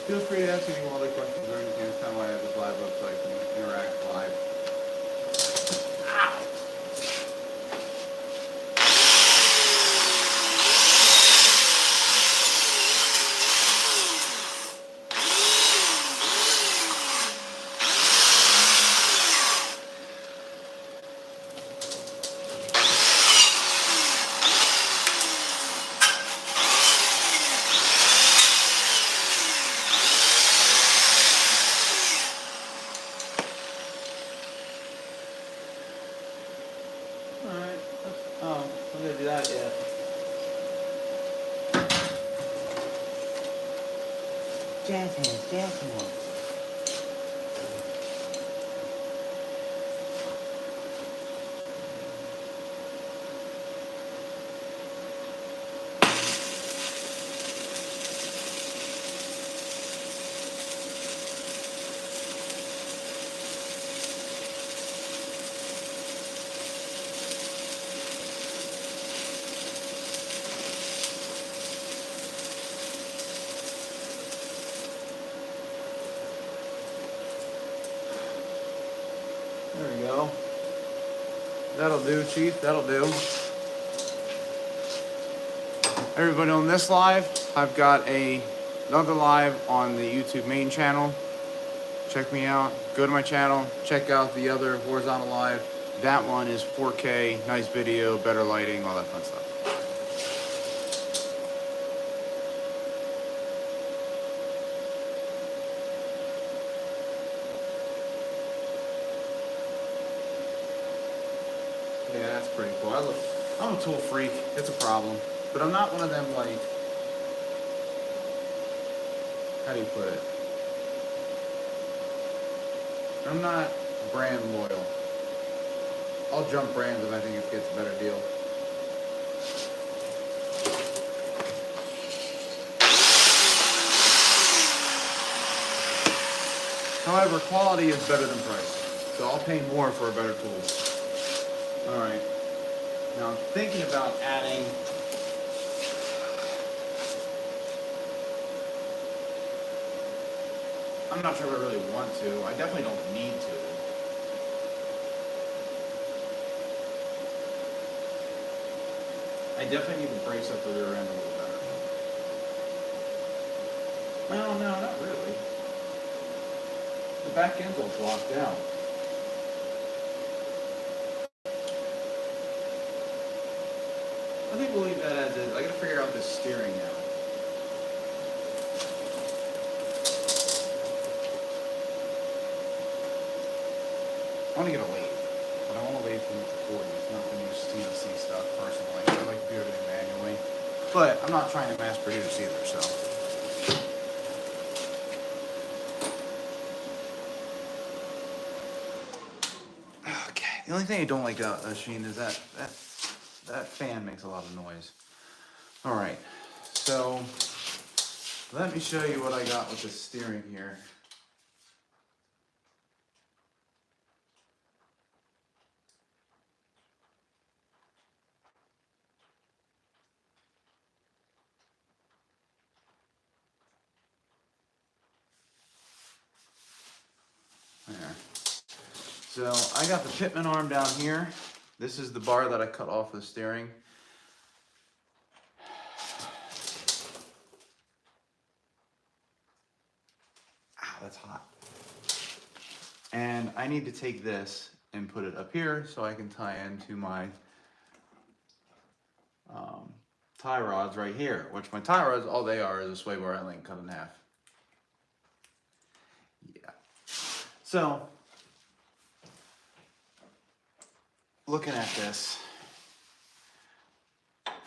Feel free to ask any other questions or anything. That's kind of why I have this live up so I can interact live. Alright. Oh, I'm going to do that yet. Jazz hands, jazz hands. There we go. That'll do, Chief. That'll do. Everybody on this live, I've got another live on the YouTube main channel. Check me out. Go to my channel. Check out the other horizontal live. That one is 4K, nice video, better lighting, all that fun stuff. Yeah, that's pretty cool. I'm a tool freak. It's a problem. But I'm not one of them, like, how do you put it? I'm not brand loyal. I'll jump brands if I think it gets a better deal. However, quality is better than price. So I'll pay more for a better tool. Alright, now I'm thinking about adding I'm not sure if I really want to. I definitely don't need to. I definitely need to brace up the rear end a little better. Well, no, not really. The back end's all blocked out. I think we'll leave that as is. I gotta figure out this steering now. I want to get a lathe, but I want a lathe from the 40s, not the new CNC stuff personally. I like to do everything manually, but I'm not trying to mass produce either, so. Okay, the only thing I don't like about Sheen is that fan makes a lot of noise. All right, so let me show you what I got with the steering here. There. So I got the pitman arm down here. This is the bar that I cut off the steering. Ow, that's hot. And I need to take this and put it up here so I can tie into my tie rods right here, which my tie rods, all they are is a sway bar link cut in half. Yeah. So, looking at this,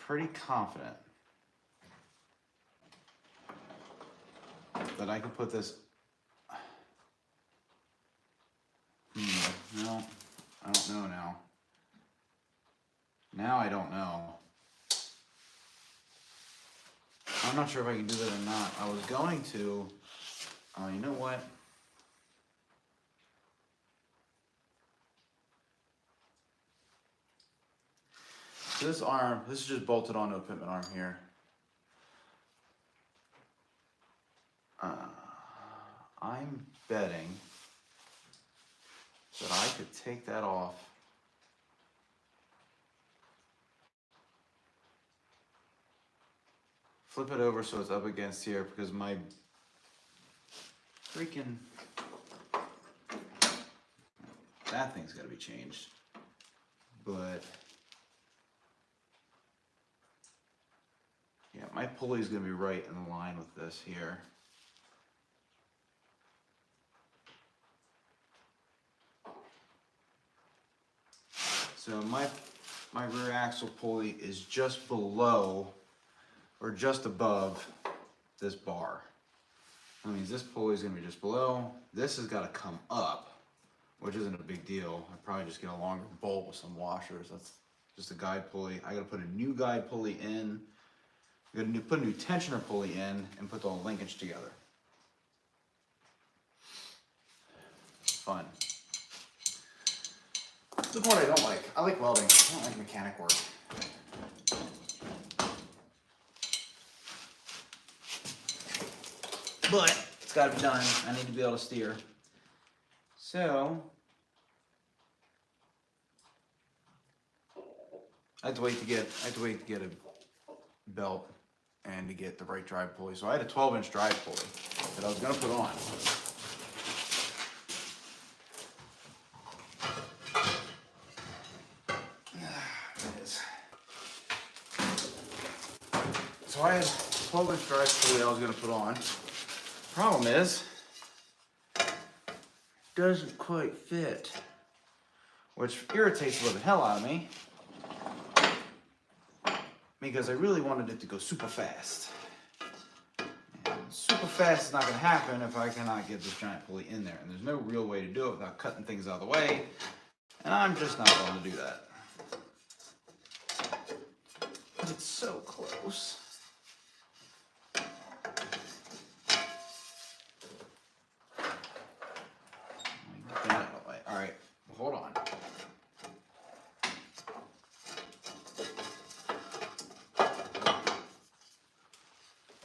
pretty confident that I can put this. No, I don't know now. Now I don't know. I'm not sure if I can do that or not. I was going to, you know what? This arm, this is just bolted onto a pitman arm here. I'm betting that I could take that off. Flip it over so it's up against here because my freaking, that thing's got to be changed. But yeah, my pulley's going to be right in line with this here. So my rear axle pulley is just below or just above this bar. That means this pulley is going to be just below. This has got to come up, which isn't a big deal. I probably just get a longer bolt with some washers. That's just a guide pulley. I got to put a new guide pulley in. I got to put a new tensioner pulley in and put the whole linkage together. Fun. This is what I don't like. I like welding. I don't like mechanic work. But it's got to be done. I need to be able to steer. So I had to wait to get a belt and to get the right drive pulley. So I had a 12-inch drive pulley that I was going to put on. So I had a 12-inch drive pulley I was going to put on. Problem is, it doesn't quite fit, which irritates the hell out of me because I really wanted it to go super fast. And super fast is not going to happen if I cannot get this giant pulley in there, and there's no real way to do it without cutting things out of the way, and I'm just not going to do that. But it's so close. All right, hold on.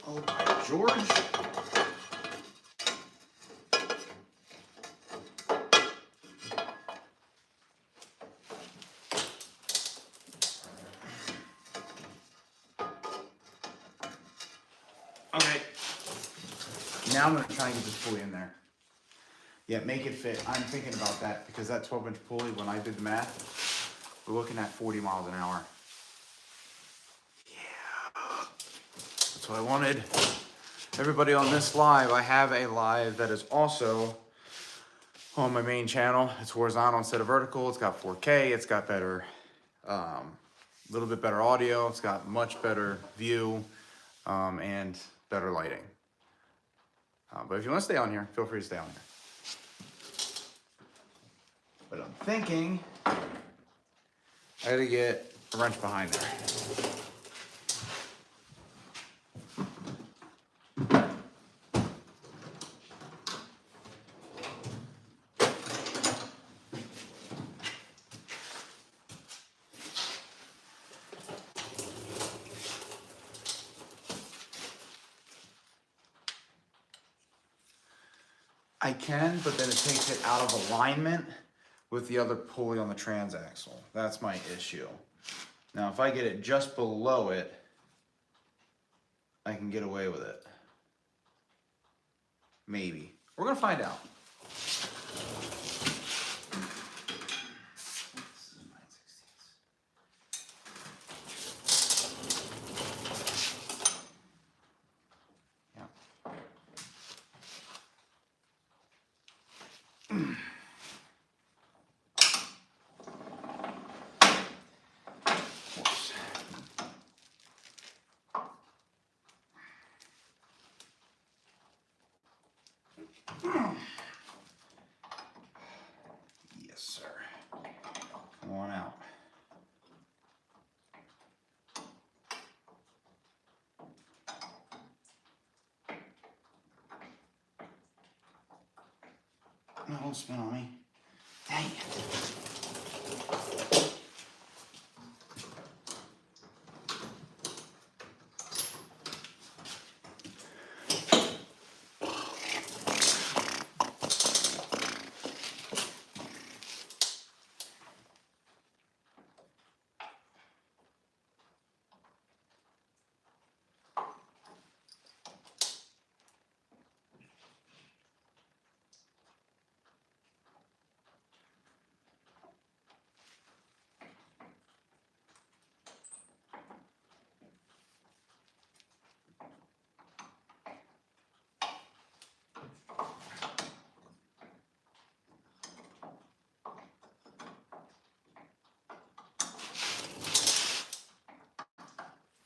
Oh, by George. Okay. Now I'm going to try and get this pulley in there. Yeah, make it fit. I'm thinking about that because that 12-inch pulley, when I did the math, we're looking at 40 miles an hour. Yeah. That's what I wanted. Everybody on this live, I have a live that is also on my main channel. It's horizontal instead of vertical. It's got 4K. It's got better, little bit better audio. It's got much better view and better lighting. But if you want to stay on here, feel free to stay on here. But I'm thinking I gotta get a wrench behind there. I can, but then it takes it out of alignment with the other pulley on the transaxle. That's my issue. Now, if I get it just below it, I can get away with it. Maybe. We're gonna find out. Yes, sir. Come on out. No, don't spin on me. Dang it.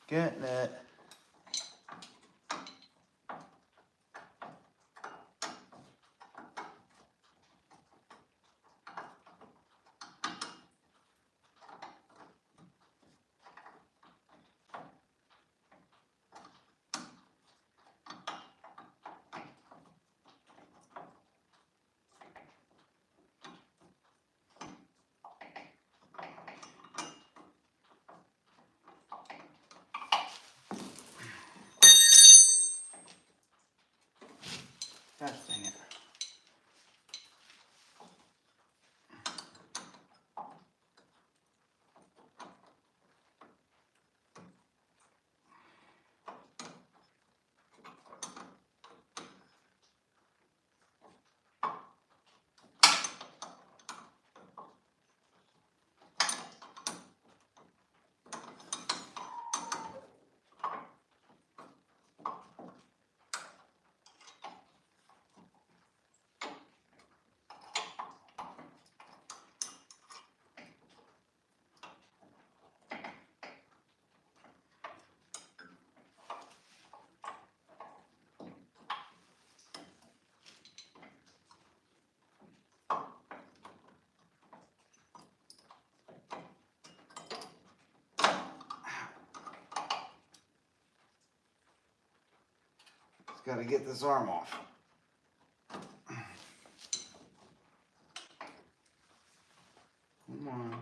Getting it. Gosh dang it. Just gotta get this arm off. Come on.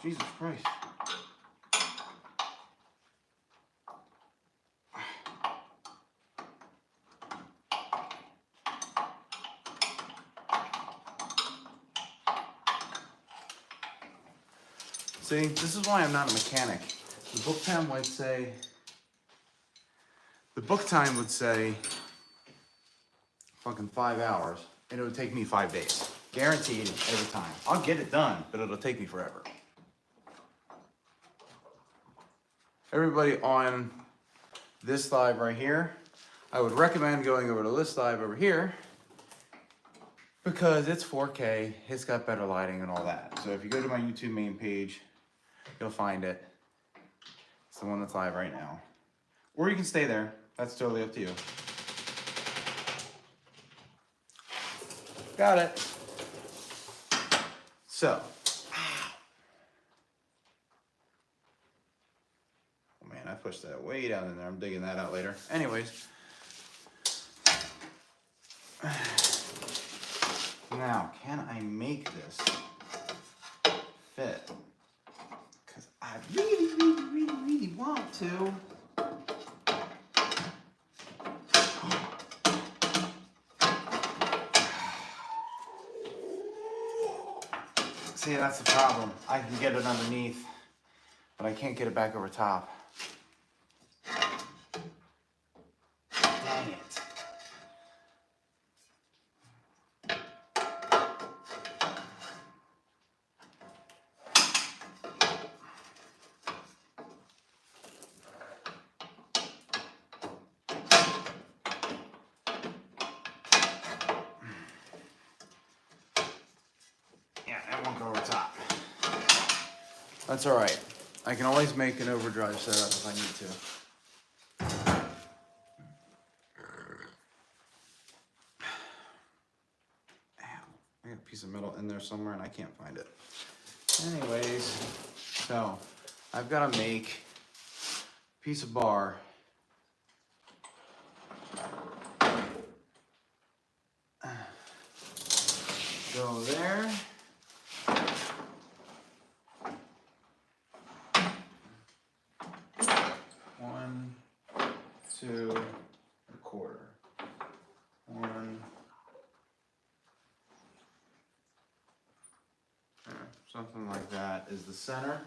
Jesus Christ. See, this is why I'm not a mechanic. The book time would say, fucking 5 hours, and it would take me 5 days. Guaranteed every time. I'll get it done, but it'll take me forever. Everybody on this live right here, I would recommend going over to this live over here because it's 4K, it's got better lighting and all that. So if you go to my YouTube main page, you'll find it. It's the one that's live right now. Or you can stay there. That's totally up to you. Got it. So. Oh man, I pushed that way down in there. I'm digging that out later. Anyways. Now, can I make this fit? Because I really want to. See, that's the problem. I can get it underneath, but I can't get it back over top. Dang it. That's all right. I can always make an overdrive setup if I need to. I got a piece of metal in there somewhere and I can't find it. Anyways, so I've got to make a piece of bar. Go there. Two, a quarter. One. Something like that is the center.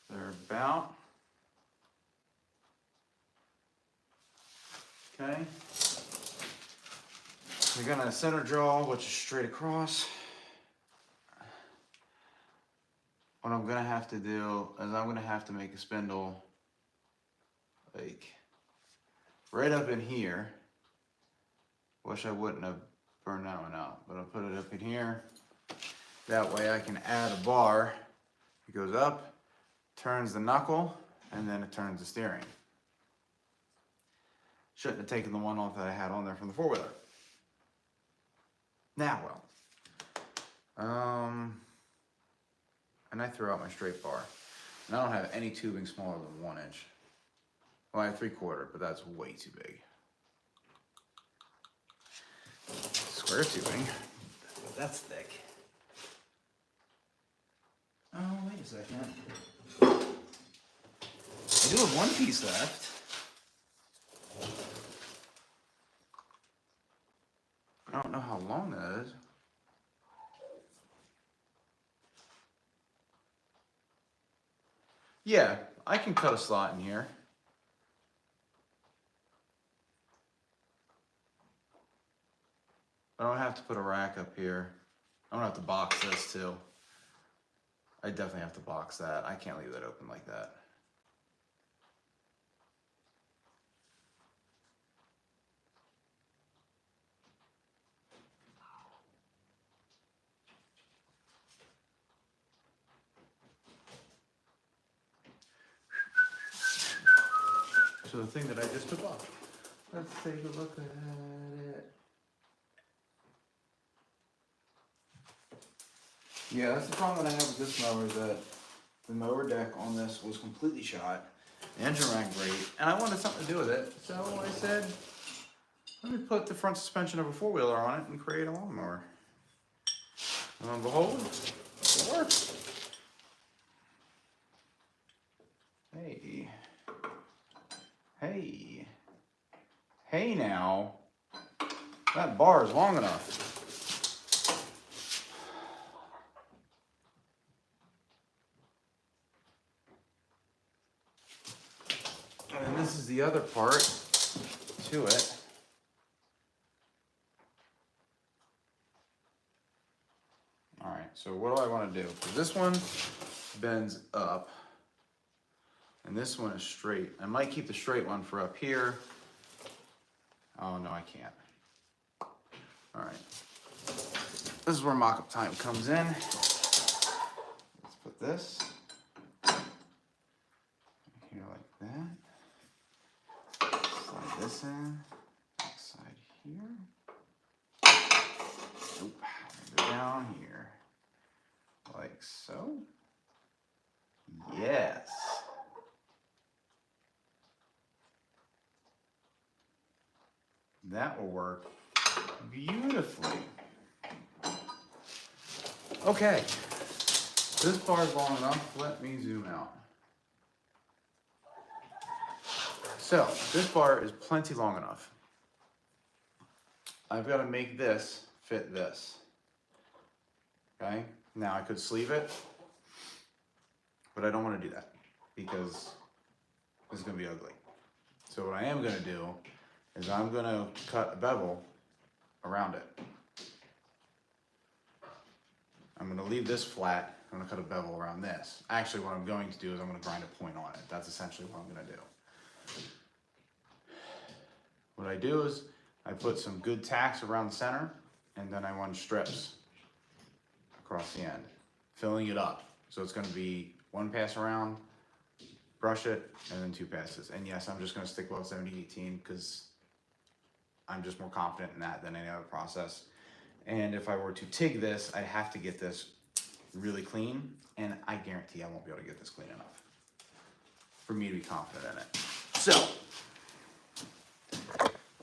They're about. Okay. We're gonna center draw, which is straight across. What I'm gonna have to do is I'm gonna have to make a spindle like right up in here. Wish I wouldn't have burned that one out, but I'll put it up in here. That way I can add a bar. It goes up, turns the knuckle, and then it turns the steering. Shouldn't have taken the one off that I had on there from the four-wheeler. Now, and I threw out my straight bar. And I don't have any tubing smaller than 1 inch. Well, I have 3/4, but that's way too big. Square tubing, but that's thick. Oh, wait a second. I do have one piece left. I don't know how long that is. Yeah, I can cut a slot in here. I don't have to put a rack up here. I'm gonna have to box this too. I definitely have to box that. I can't leave that open like that. So the thing that I just took off. Let's take a look at it. Yeah, that's the problem that I have with this mower, is that the mower deck on this was completely shot. The engine ran great, and I wanted something to do with it. So I said, let me put the front suspension of a four-wheeler on it and create a lawnmower. And behold, it works. Hey. Hey. Hey now. That bar is long enough. And then this is the other part to it. All right, so what do I want to do? Because this one bends up, and this one is straight. I might keep the straight one for up here. Oh, no, I can't. All right. This is where mock-up time comes in. Let's put this here like that. Slide this in. Side here. Nope. Go down here. Like so. Yes. That will work beautifully. Okay. This bar is long enough. Let me zoom out. So, this bar is plenty long enough. I've got to make this fit this. Okay? Now I could sleeve it, but I don't want to do that because it's going to be ugly. So what I am going to do is I'm going to cut a bevel around it. I'm going to leave this flat. I'm going to cut a bevel around this. Actually, what I'm going to do is I'm going to grind a point on it. That's essentially what I'm going to do. What I do is I put some good tacks around the center, and then I run strips across the end, filling it up. So it's going to be one pass around, brush it, and then two passes. And yes, I'm just going to stick Weld 7018 because I'm just more confident in that than any other process. And if I were to TIG this, I'd have to get this really clean, and I guarantee I won't be able to get this clean enough for me to be confident in it. So,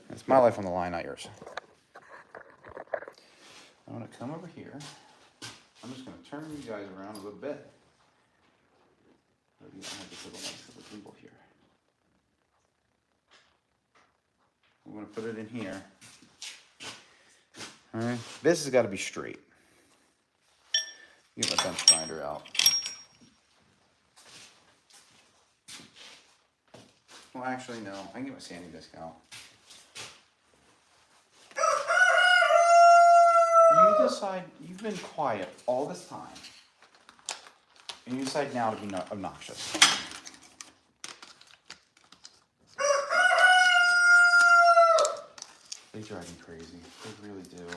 it's my life on the line, not yours. I'm gonna come over here. I'm just gonna turn you guys around a little bit. Maybe I have to put a nice little gimbal here. I'm gonna put it in here. All right, this has got to be straight. Get my bench grinder out. Well, actually, no. I can get my sanding disc out. You decide, you've been quiet all this time, and you decide now to be obnoxious. They drive me crazy. They really do.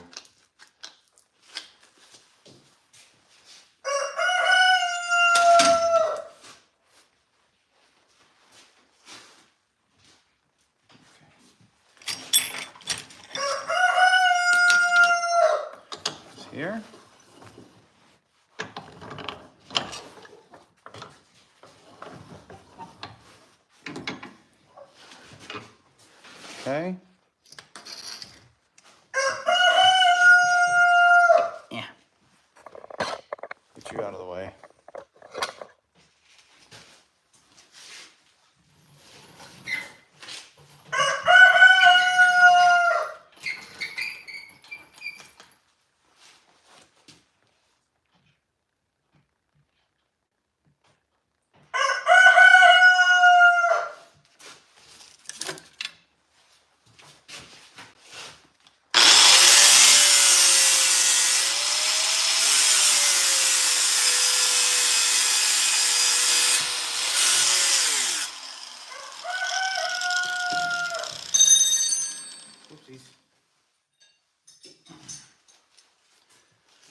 Here. Okay. Yeah. Get you out of the way. Oopsies.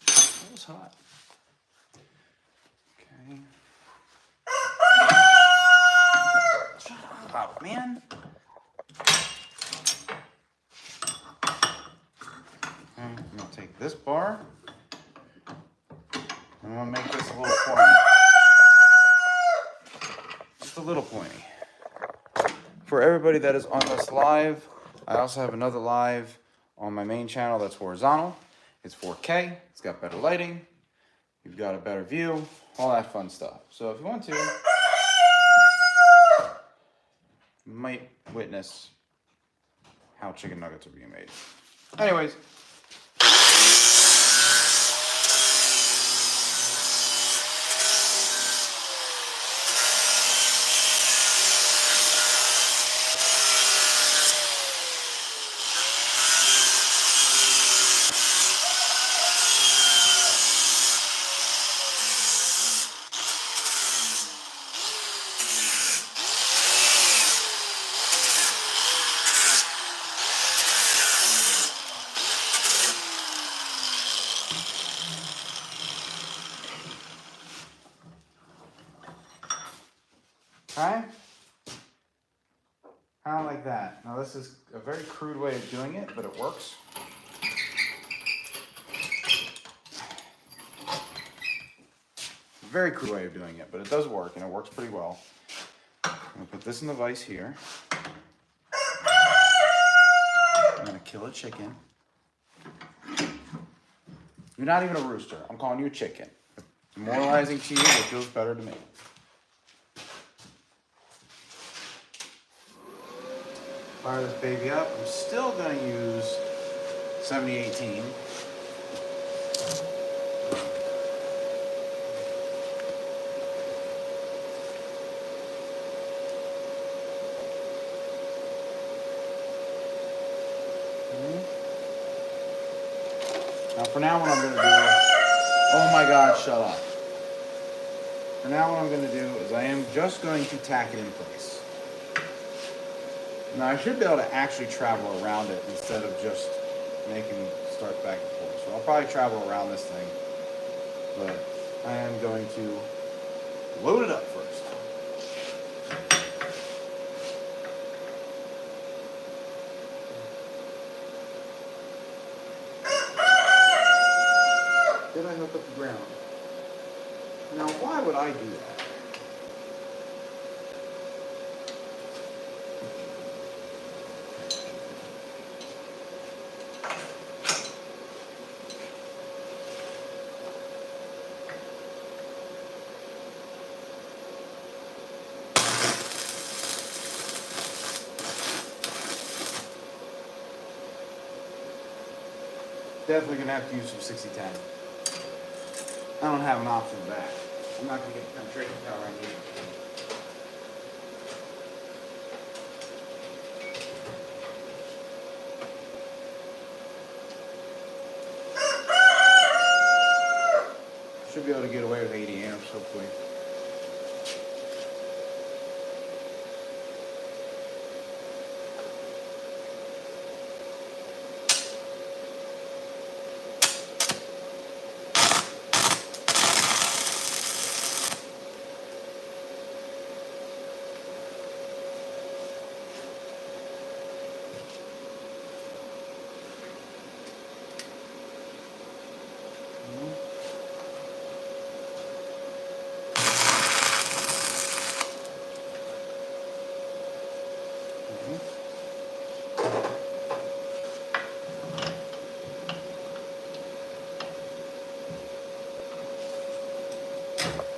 That was hot. Okay. Shut up, man. Okay, I'm gonna take this bar. I'm gonna make this a little pointy. Just a little pointy. For everybody that is on this live, I also have another live on my main channel that's horizontal. It's 4K, it's got better lighting, you've got a better view, all that fun stuff. So if you want to, you might witness how chicken nuggets are being made. Anyways. Okay? Kind of like that. Now this is a very crude way of doing it, but it works. Very crude way of doing it, but it does work, and it works pretty well. I'm gonna put this in the vise here. I'm gonna kill a chicken. You're not even a rooster. I'm calling you a chicken. It's demoralizing to you, but it feels better to me. Fire this baby up. I'm still gonna use 7018. Now for now what I'm going to do, oh my God, shut up. For now what I'm going to do is I am just going to tack it in place. Now I should be able to actually travel around it instead of just making start back and forth. So I'll probably travel around this thing, but I am going to load it up first. Then I hook up the ground. Now, why would I do that? Definitely gonna have to use some 6010. I don't have an option of that. I'm not going to get the penetration power I need. Should be able to get away with 80 amps, hopefully.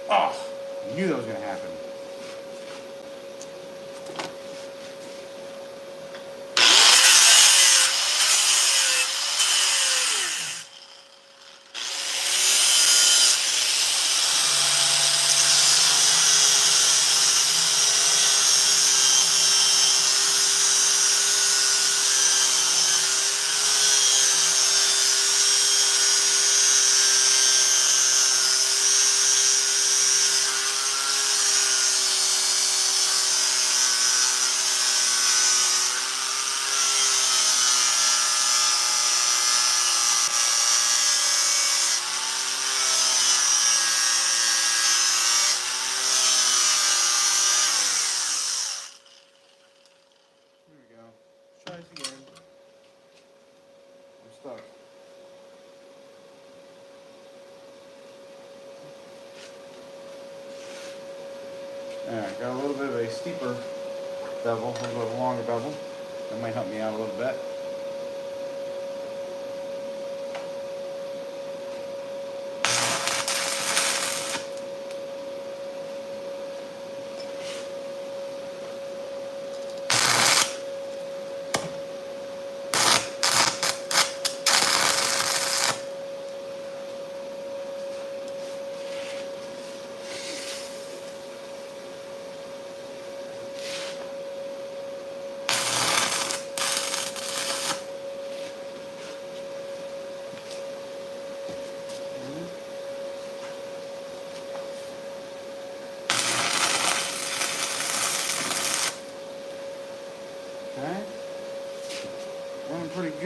Oh, I knew that was going to happen. Alright, got a little bit of a steeper bevel, a little bit of a longer bevel. That might help me out a little bit.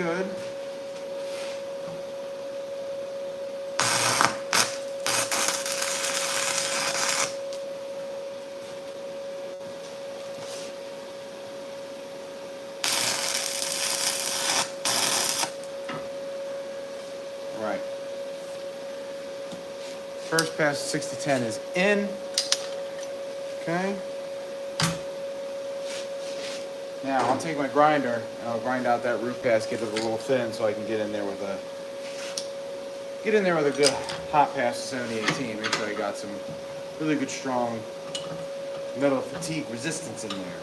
good. Right. First pass 60-10 is in. Okay. Now I'll take my grinder and I'll grind out that root pass, get it a little thin so I can get in there with a good hot pass of 70-18. Make sure I got some really good strong metal fatigue resistance in there.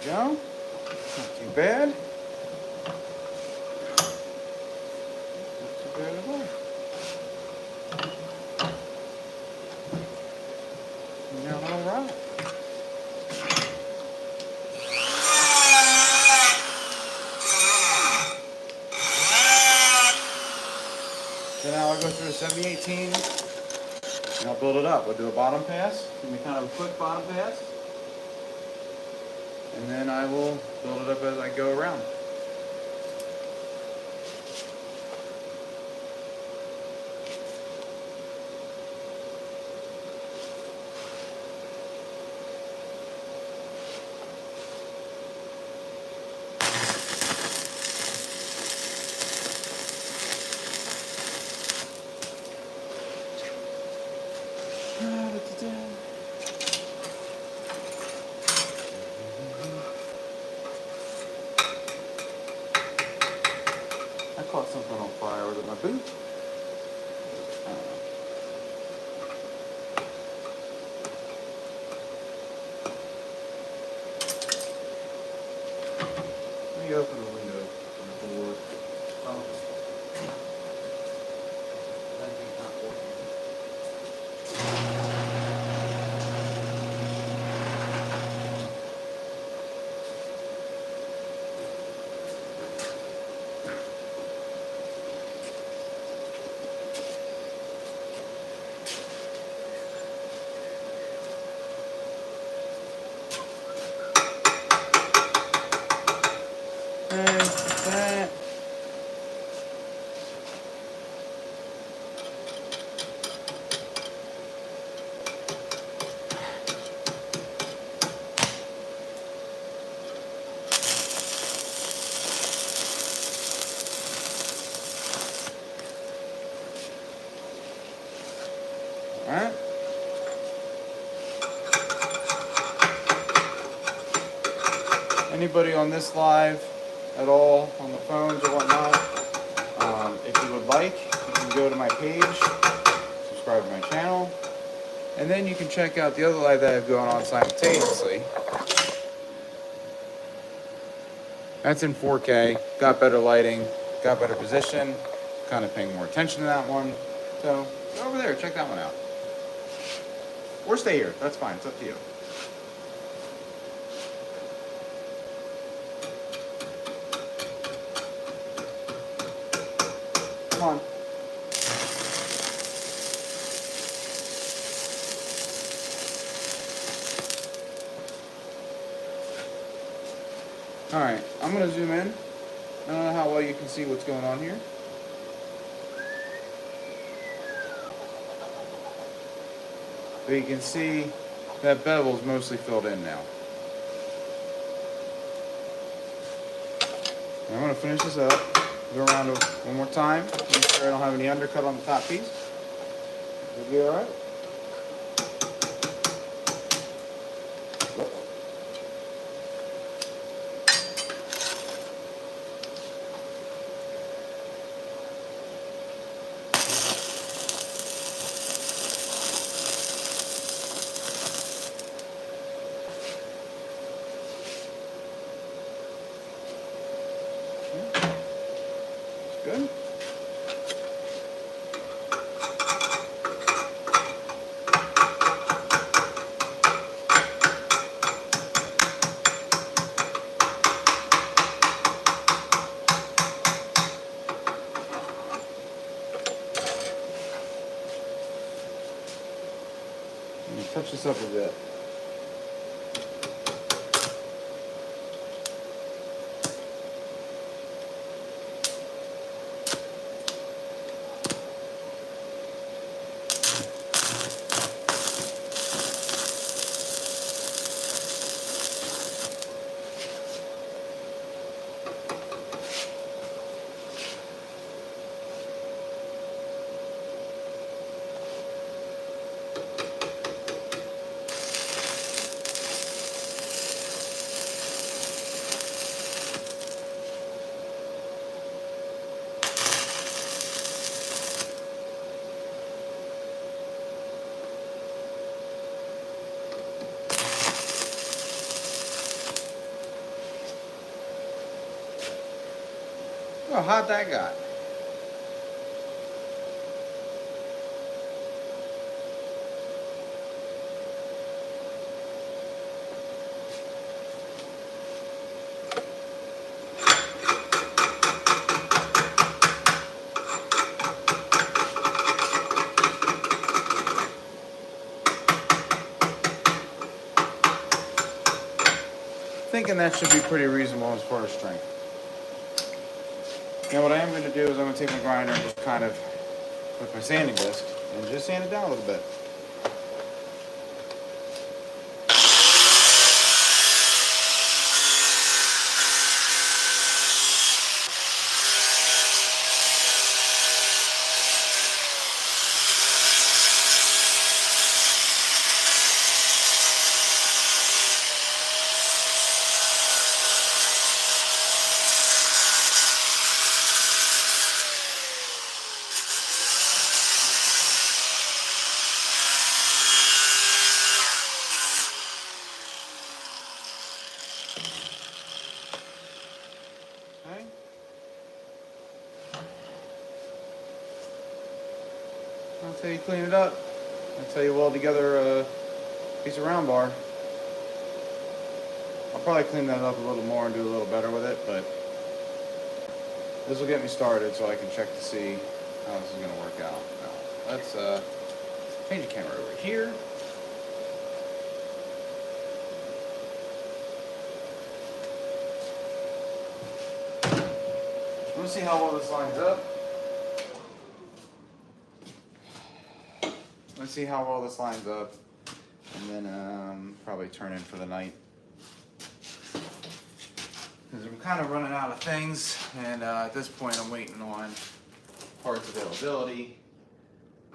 Go. Not too bad. Not too bad at all. Now all right. So now I'll go through a 70-18 and I'll build it up. We'll do a bottom pass. Give me kind of a quick bottom pass. And then I will build it up as I go around. I caught something on fire. Was it my boot? I don't know. Let me open the window on the door. Oh. That thing's not working. That. All right. Anybody on this live at all on the phones or whatnot, if you would like, you can go to my page, subscribe to my channel, and then you can check out the other live that I have going on simultaneously. That's in 4K, got better lighting, got better position, kind of paying more attention to that one. So go over there, check that one out. Or stay here, that's fine, it's up to you. Come on. All right, I'm gonna zoom in. I don't know how well you can see what's going on here. But you can see that bevel's mostly filled in now. I'm gonna finish this up. Go around it one more time. Make sure I don't have any undercut on the top piece. It'll be all right. Good. this up a bit. Oh, how'd that got? Thinking that should be pretty reasonable as far as strength. Now what I am going to do is I'm going to take my grinder and just kind of with my sanding disc and just sand it down a little bit. Okay. That's how you clean it up. That's how you weld together a piece of round bar. I'll probably clean that up a little more and do a little better with it, but this will get me started so I can check to see how this is going to work out. Now, let's change the camera over here. Let's see how well this lines up. Let's see how well this lines up, and then probably turn in for the night. Because I'm kind of running out of things, and at this point I'm waiting on parts availability.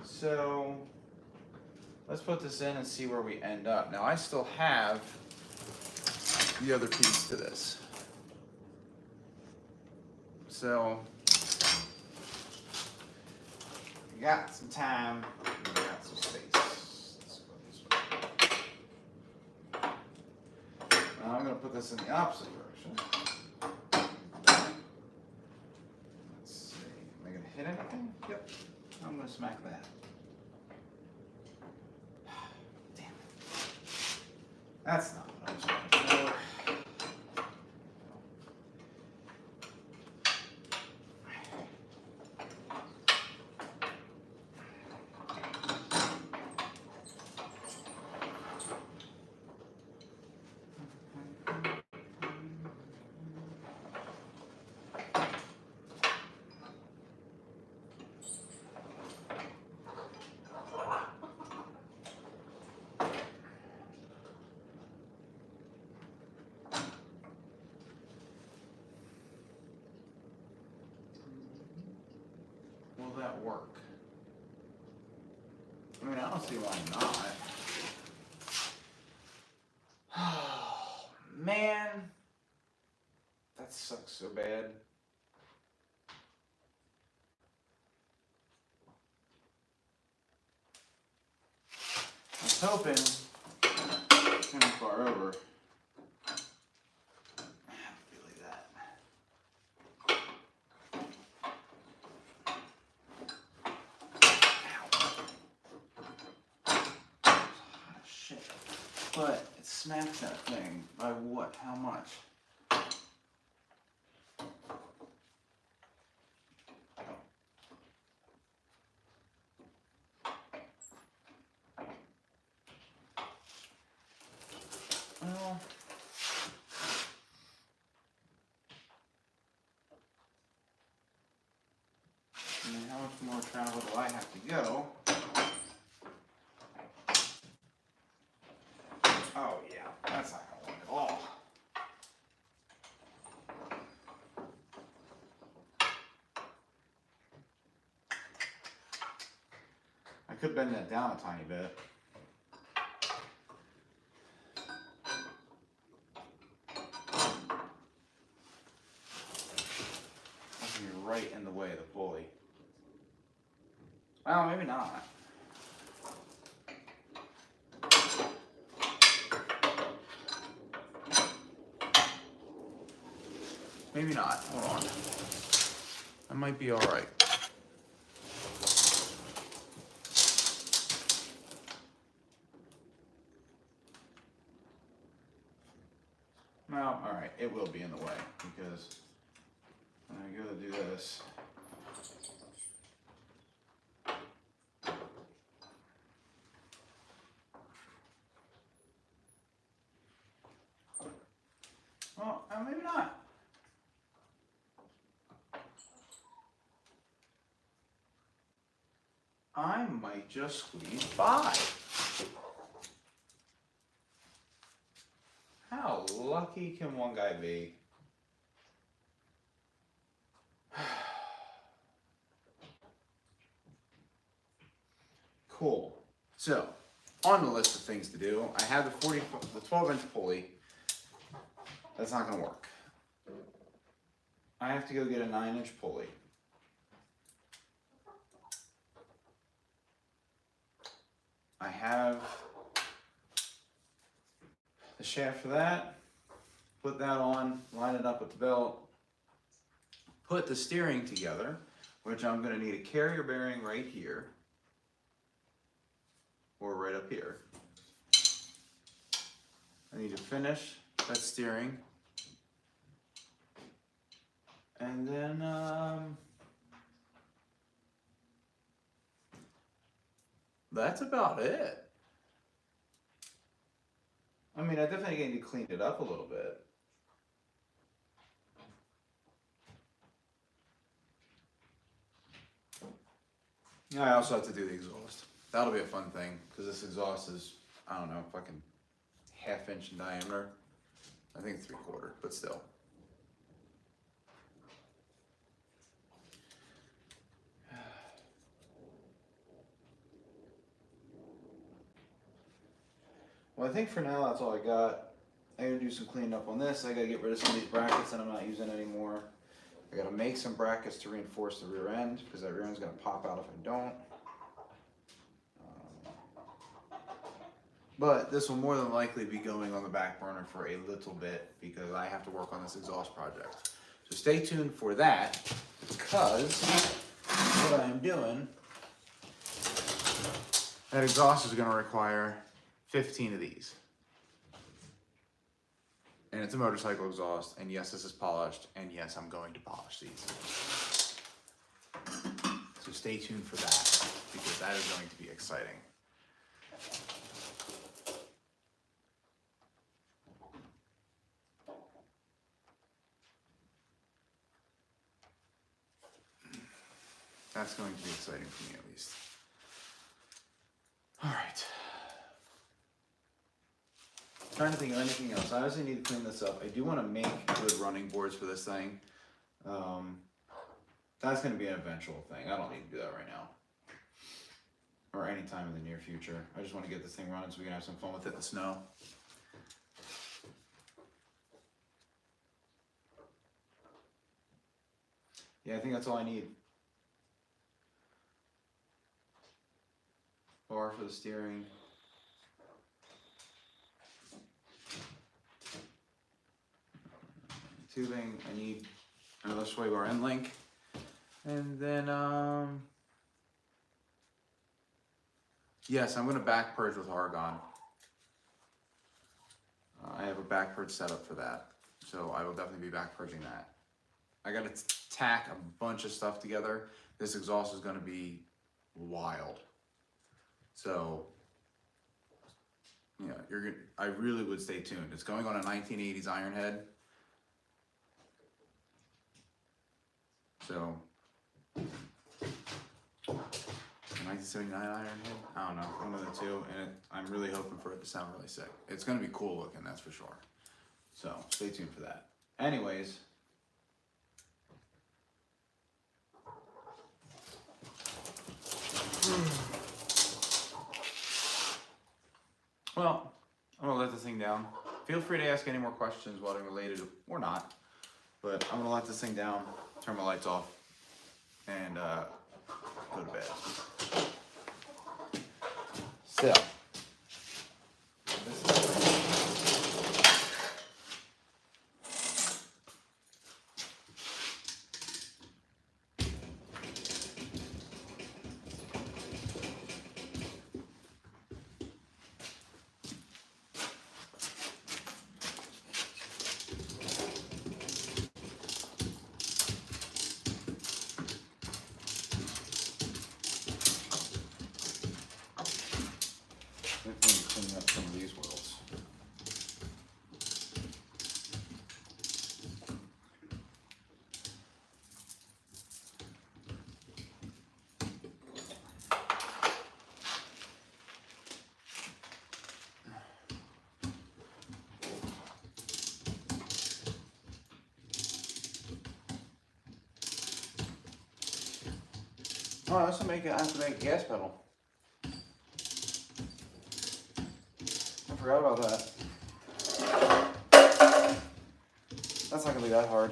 So let's put this in and see where we end up. Now I still have the other piece to this. So we got some time, we got some space. Let's go this way. Now I'm going to put this in the opposite direction. Let's see, am I going to hit anything? Yep, I'm going to smack that. Damn it. That's not what I was looking for. Will that work? I mean, I don't see why not. Oh, man. That sucks so bad. I was hoping kind of far over. I have a feeling that. Shit. But it smacked that thing by what? How much? travel do I have to go? Oh yeah, that's not gonna work at all. I could bend that down a tiny bit. That's gonna be right in the way of the pulley. Well, maybe not. Maybe not. Hold on. That might be all right. Well, all right. It will be in the way because when I go to do this, well, maybe not. I might just squeeze by. How lucky can one guy be? Cool. So, on the list of things to do, I have the 12-inch pulley. That's not going to work. I have to go get a 9-inch pulley. I have the shaft for that. Put that on, line it up with the belt. Put the steering together, which I'm going to need a carrier bearing right here. Or right up here. I need to finish that steering. And then, that's about it. I mean, I definitely need to clean it up a little bit. I also have to do the exhaust. That'll be a fun thing, because this exhaust is, I don't know, fucking 1/2 inch in diameter. I think 3/4, but still. Well, I think for now that's all I got. I gotta do some cleaning up on this. I gotta get rid of some of these brackets that I'm not using anymore. I gotta make some brackets to reinforce the rear end, because that rear end's gonna pop out if I don't. But this will more than likely be going on the back burner for a little bit because I have to work on this exhaust project. So stay tuned for that, because what I am doing, that exhaust is going to require 15 of these. And it's a motorcycle exhaust, and yes, this is polished, and yes, I'm going to polish these. So stay tuned for that, because that is going to be exciting. That's going to be exciting for me, at least. All right. Trying to think of anything else. I obviously need to clean this up. I do want to make good running boards for this thing. That's going to be an eventual thing. I don't need to do that right now. Or anytime in the near future. I just want to get this thing running so we can have some fun with it in the snow. Yeah, I think that's all I need. Bar for the steering. Tubing, I need another sway bar end link. And then, yes, I'm going to back purge with argon. I have a back purge setup for that. So I will definitely be back purging that. I got to tack a bunch of stuff together. This exhaust is going to be wild. So, yeah, I really would stay tuned. It's going on a 1980s iron head. So, 1979 Iron Head? I don't know, one of the two, and I'm really hoping for it to sound really sick. It's gonna be cool looking, that's for sure. So stay tuned for that. Anyways, well, I'm gonna let this thing down. Feel free to ask any more questions, welding related or not, but I'm gonna let this thing down, turn my lights off, and go to bed. So, let me clean up some of these welds. Oh, I also I have to make a gas pedal. I forgot about that. That's not gonna be that hard.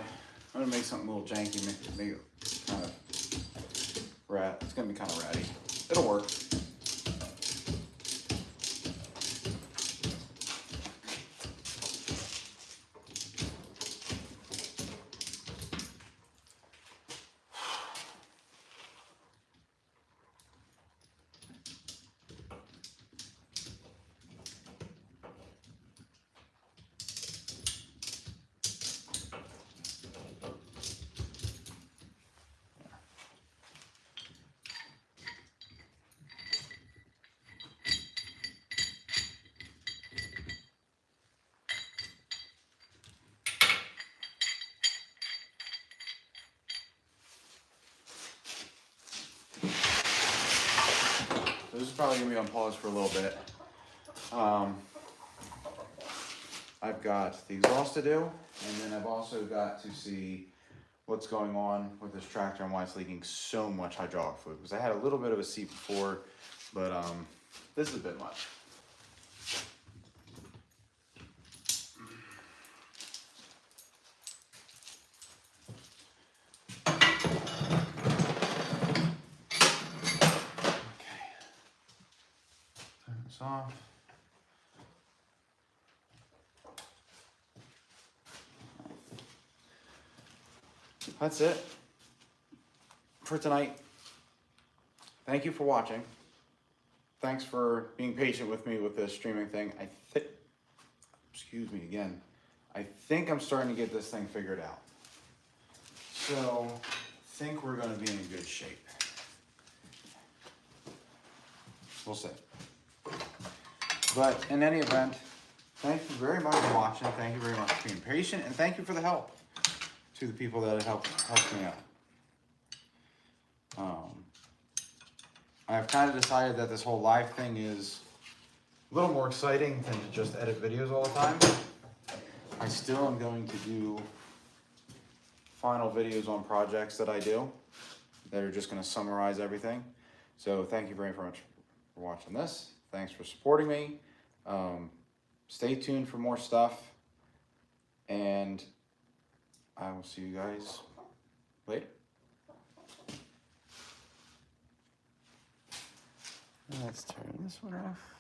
I'm gonna make something a little janky, make it kind of rat. It's gonna be kind of ratty. It'll work. This is probably gonna be on pause for a little bit. I've got the exhaust to do, and then I've also got to see what's going on with this tractor and why it's leaking so much hydraulic fluid. Because I had a little bit of a seat before, but this is a bit much. Off. That's it for tonight. Thank you for watching. Thanks for being patient with me with this streaming thing. Excuse me again. I think I'm starting to get this thing figured out. So I think we're going to be in good shape. We'll see. But in any event, thank you very much for watching. Thank you very much for being patient, and thank you for the help to the people that have helped me out. I've kind of decided that this whole live thing is a little more exciting than to just edit videos all the time. I still am going to do final videos on projects that I do that are just going to summarize everything. So thank you very much for watching this. Thanks for supporting me. Stay tuned for more stuff, and I will see you guys later. Let's turn this one off.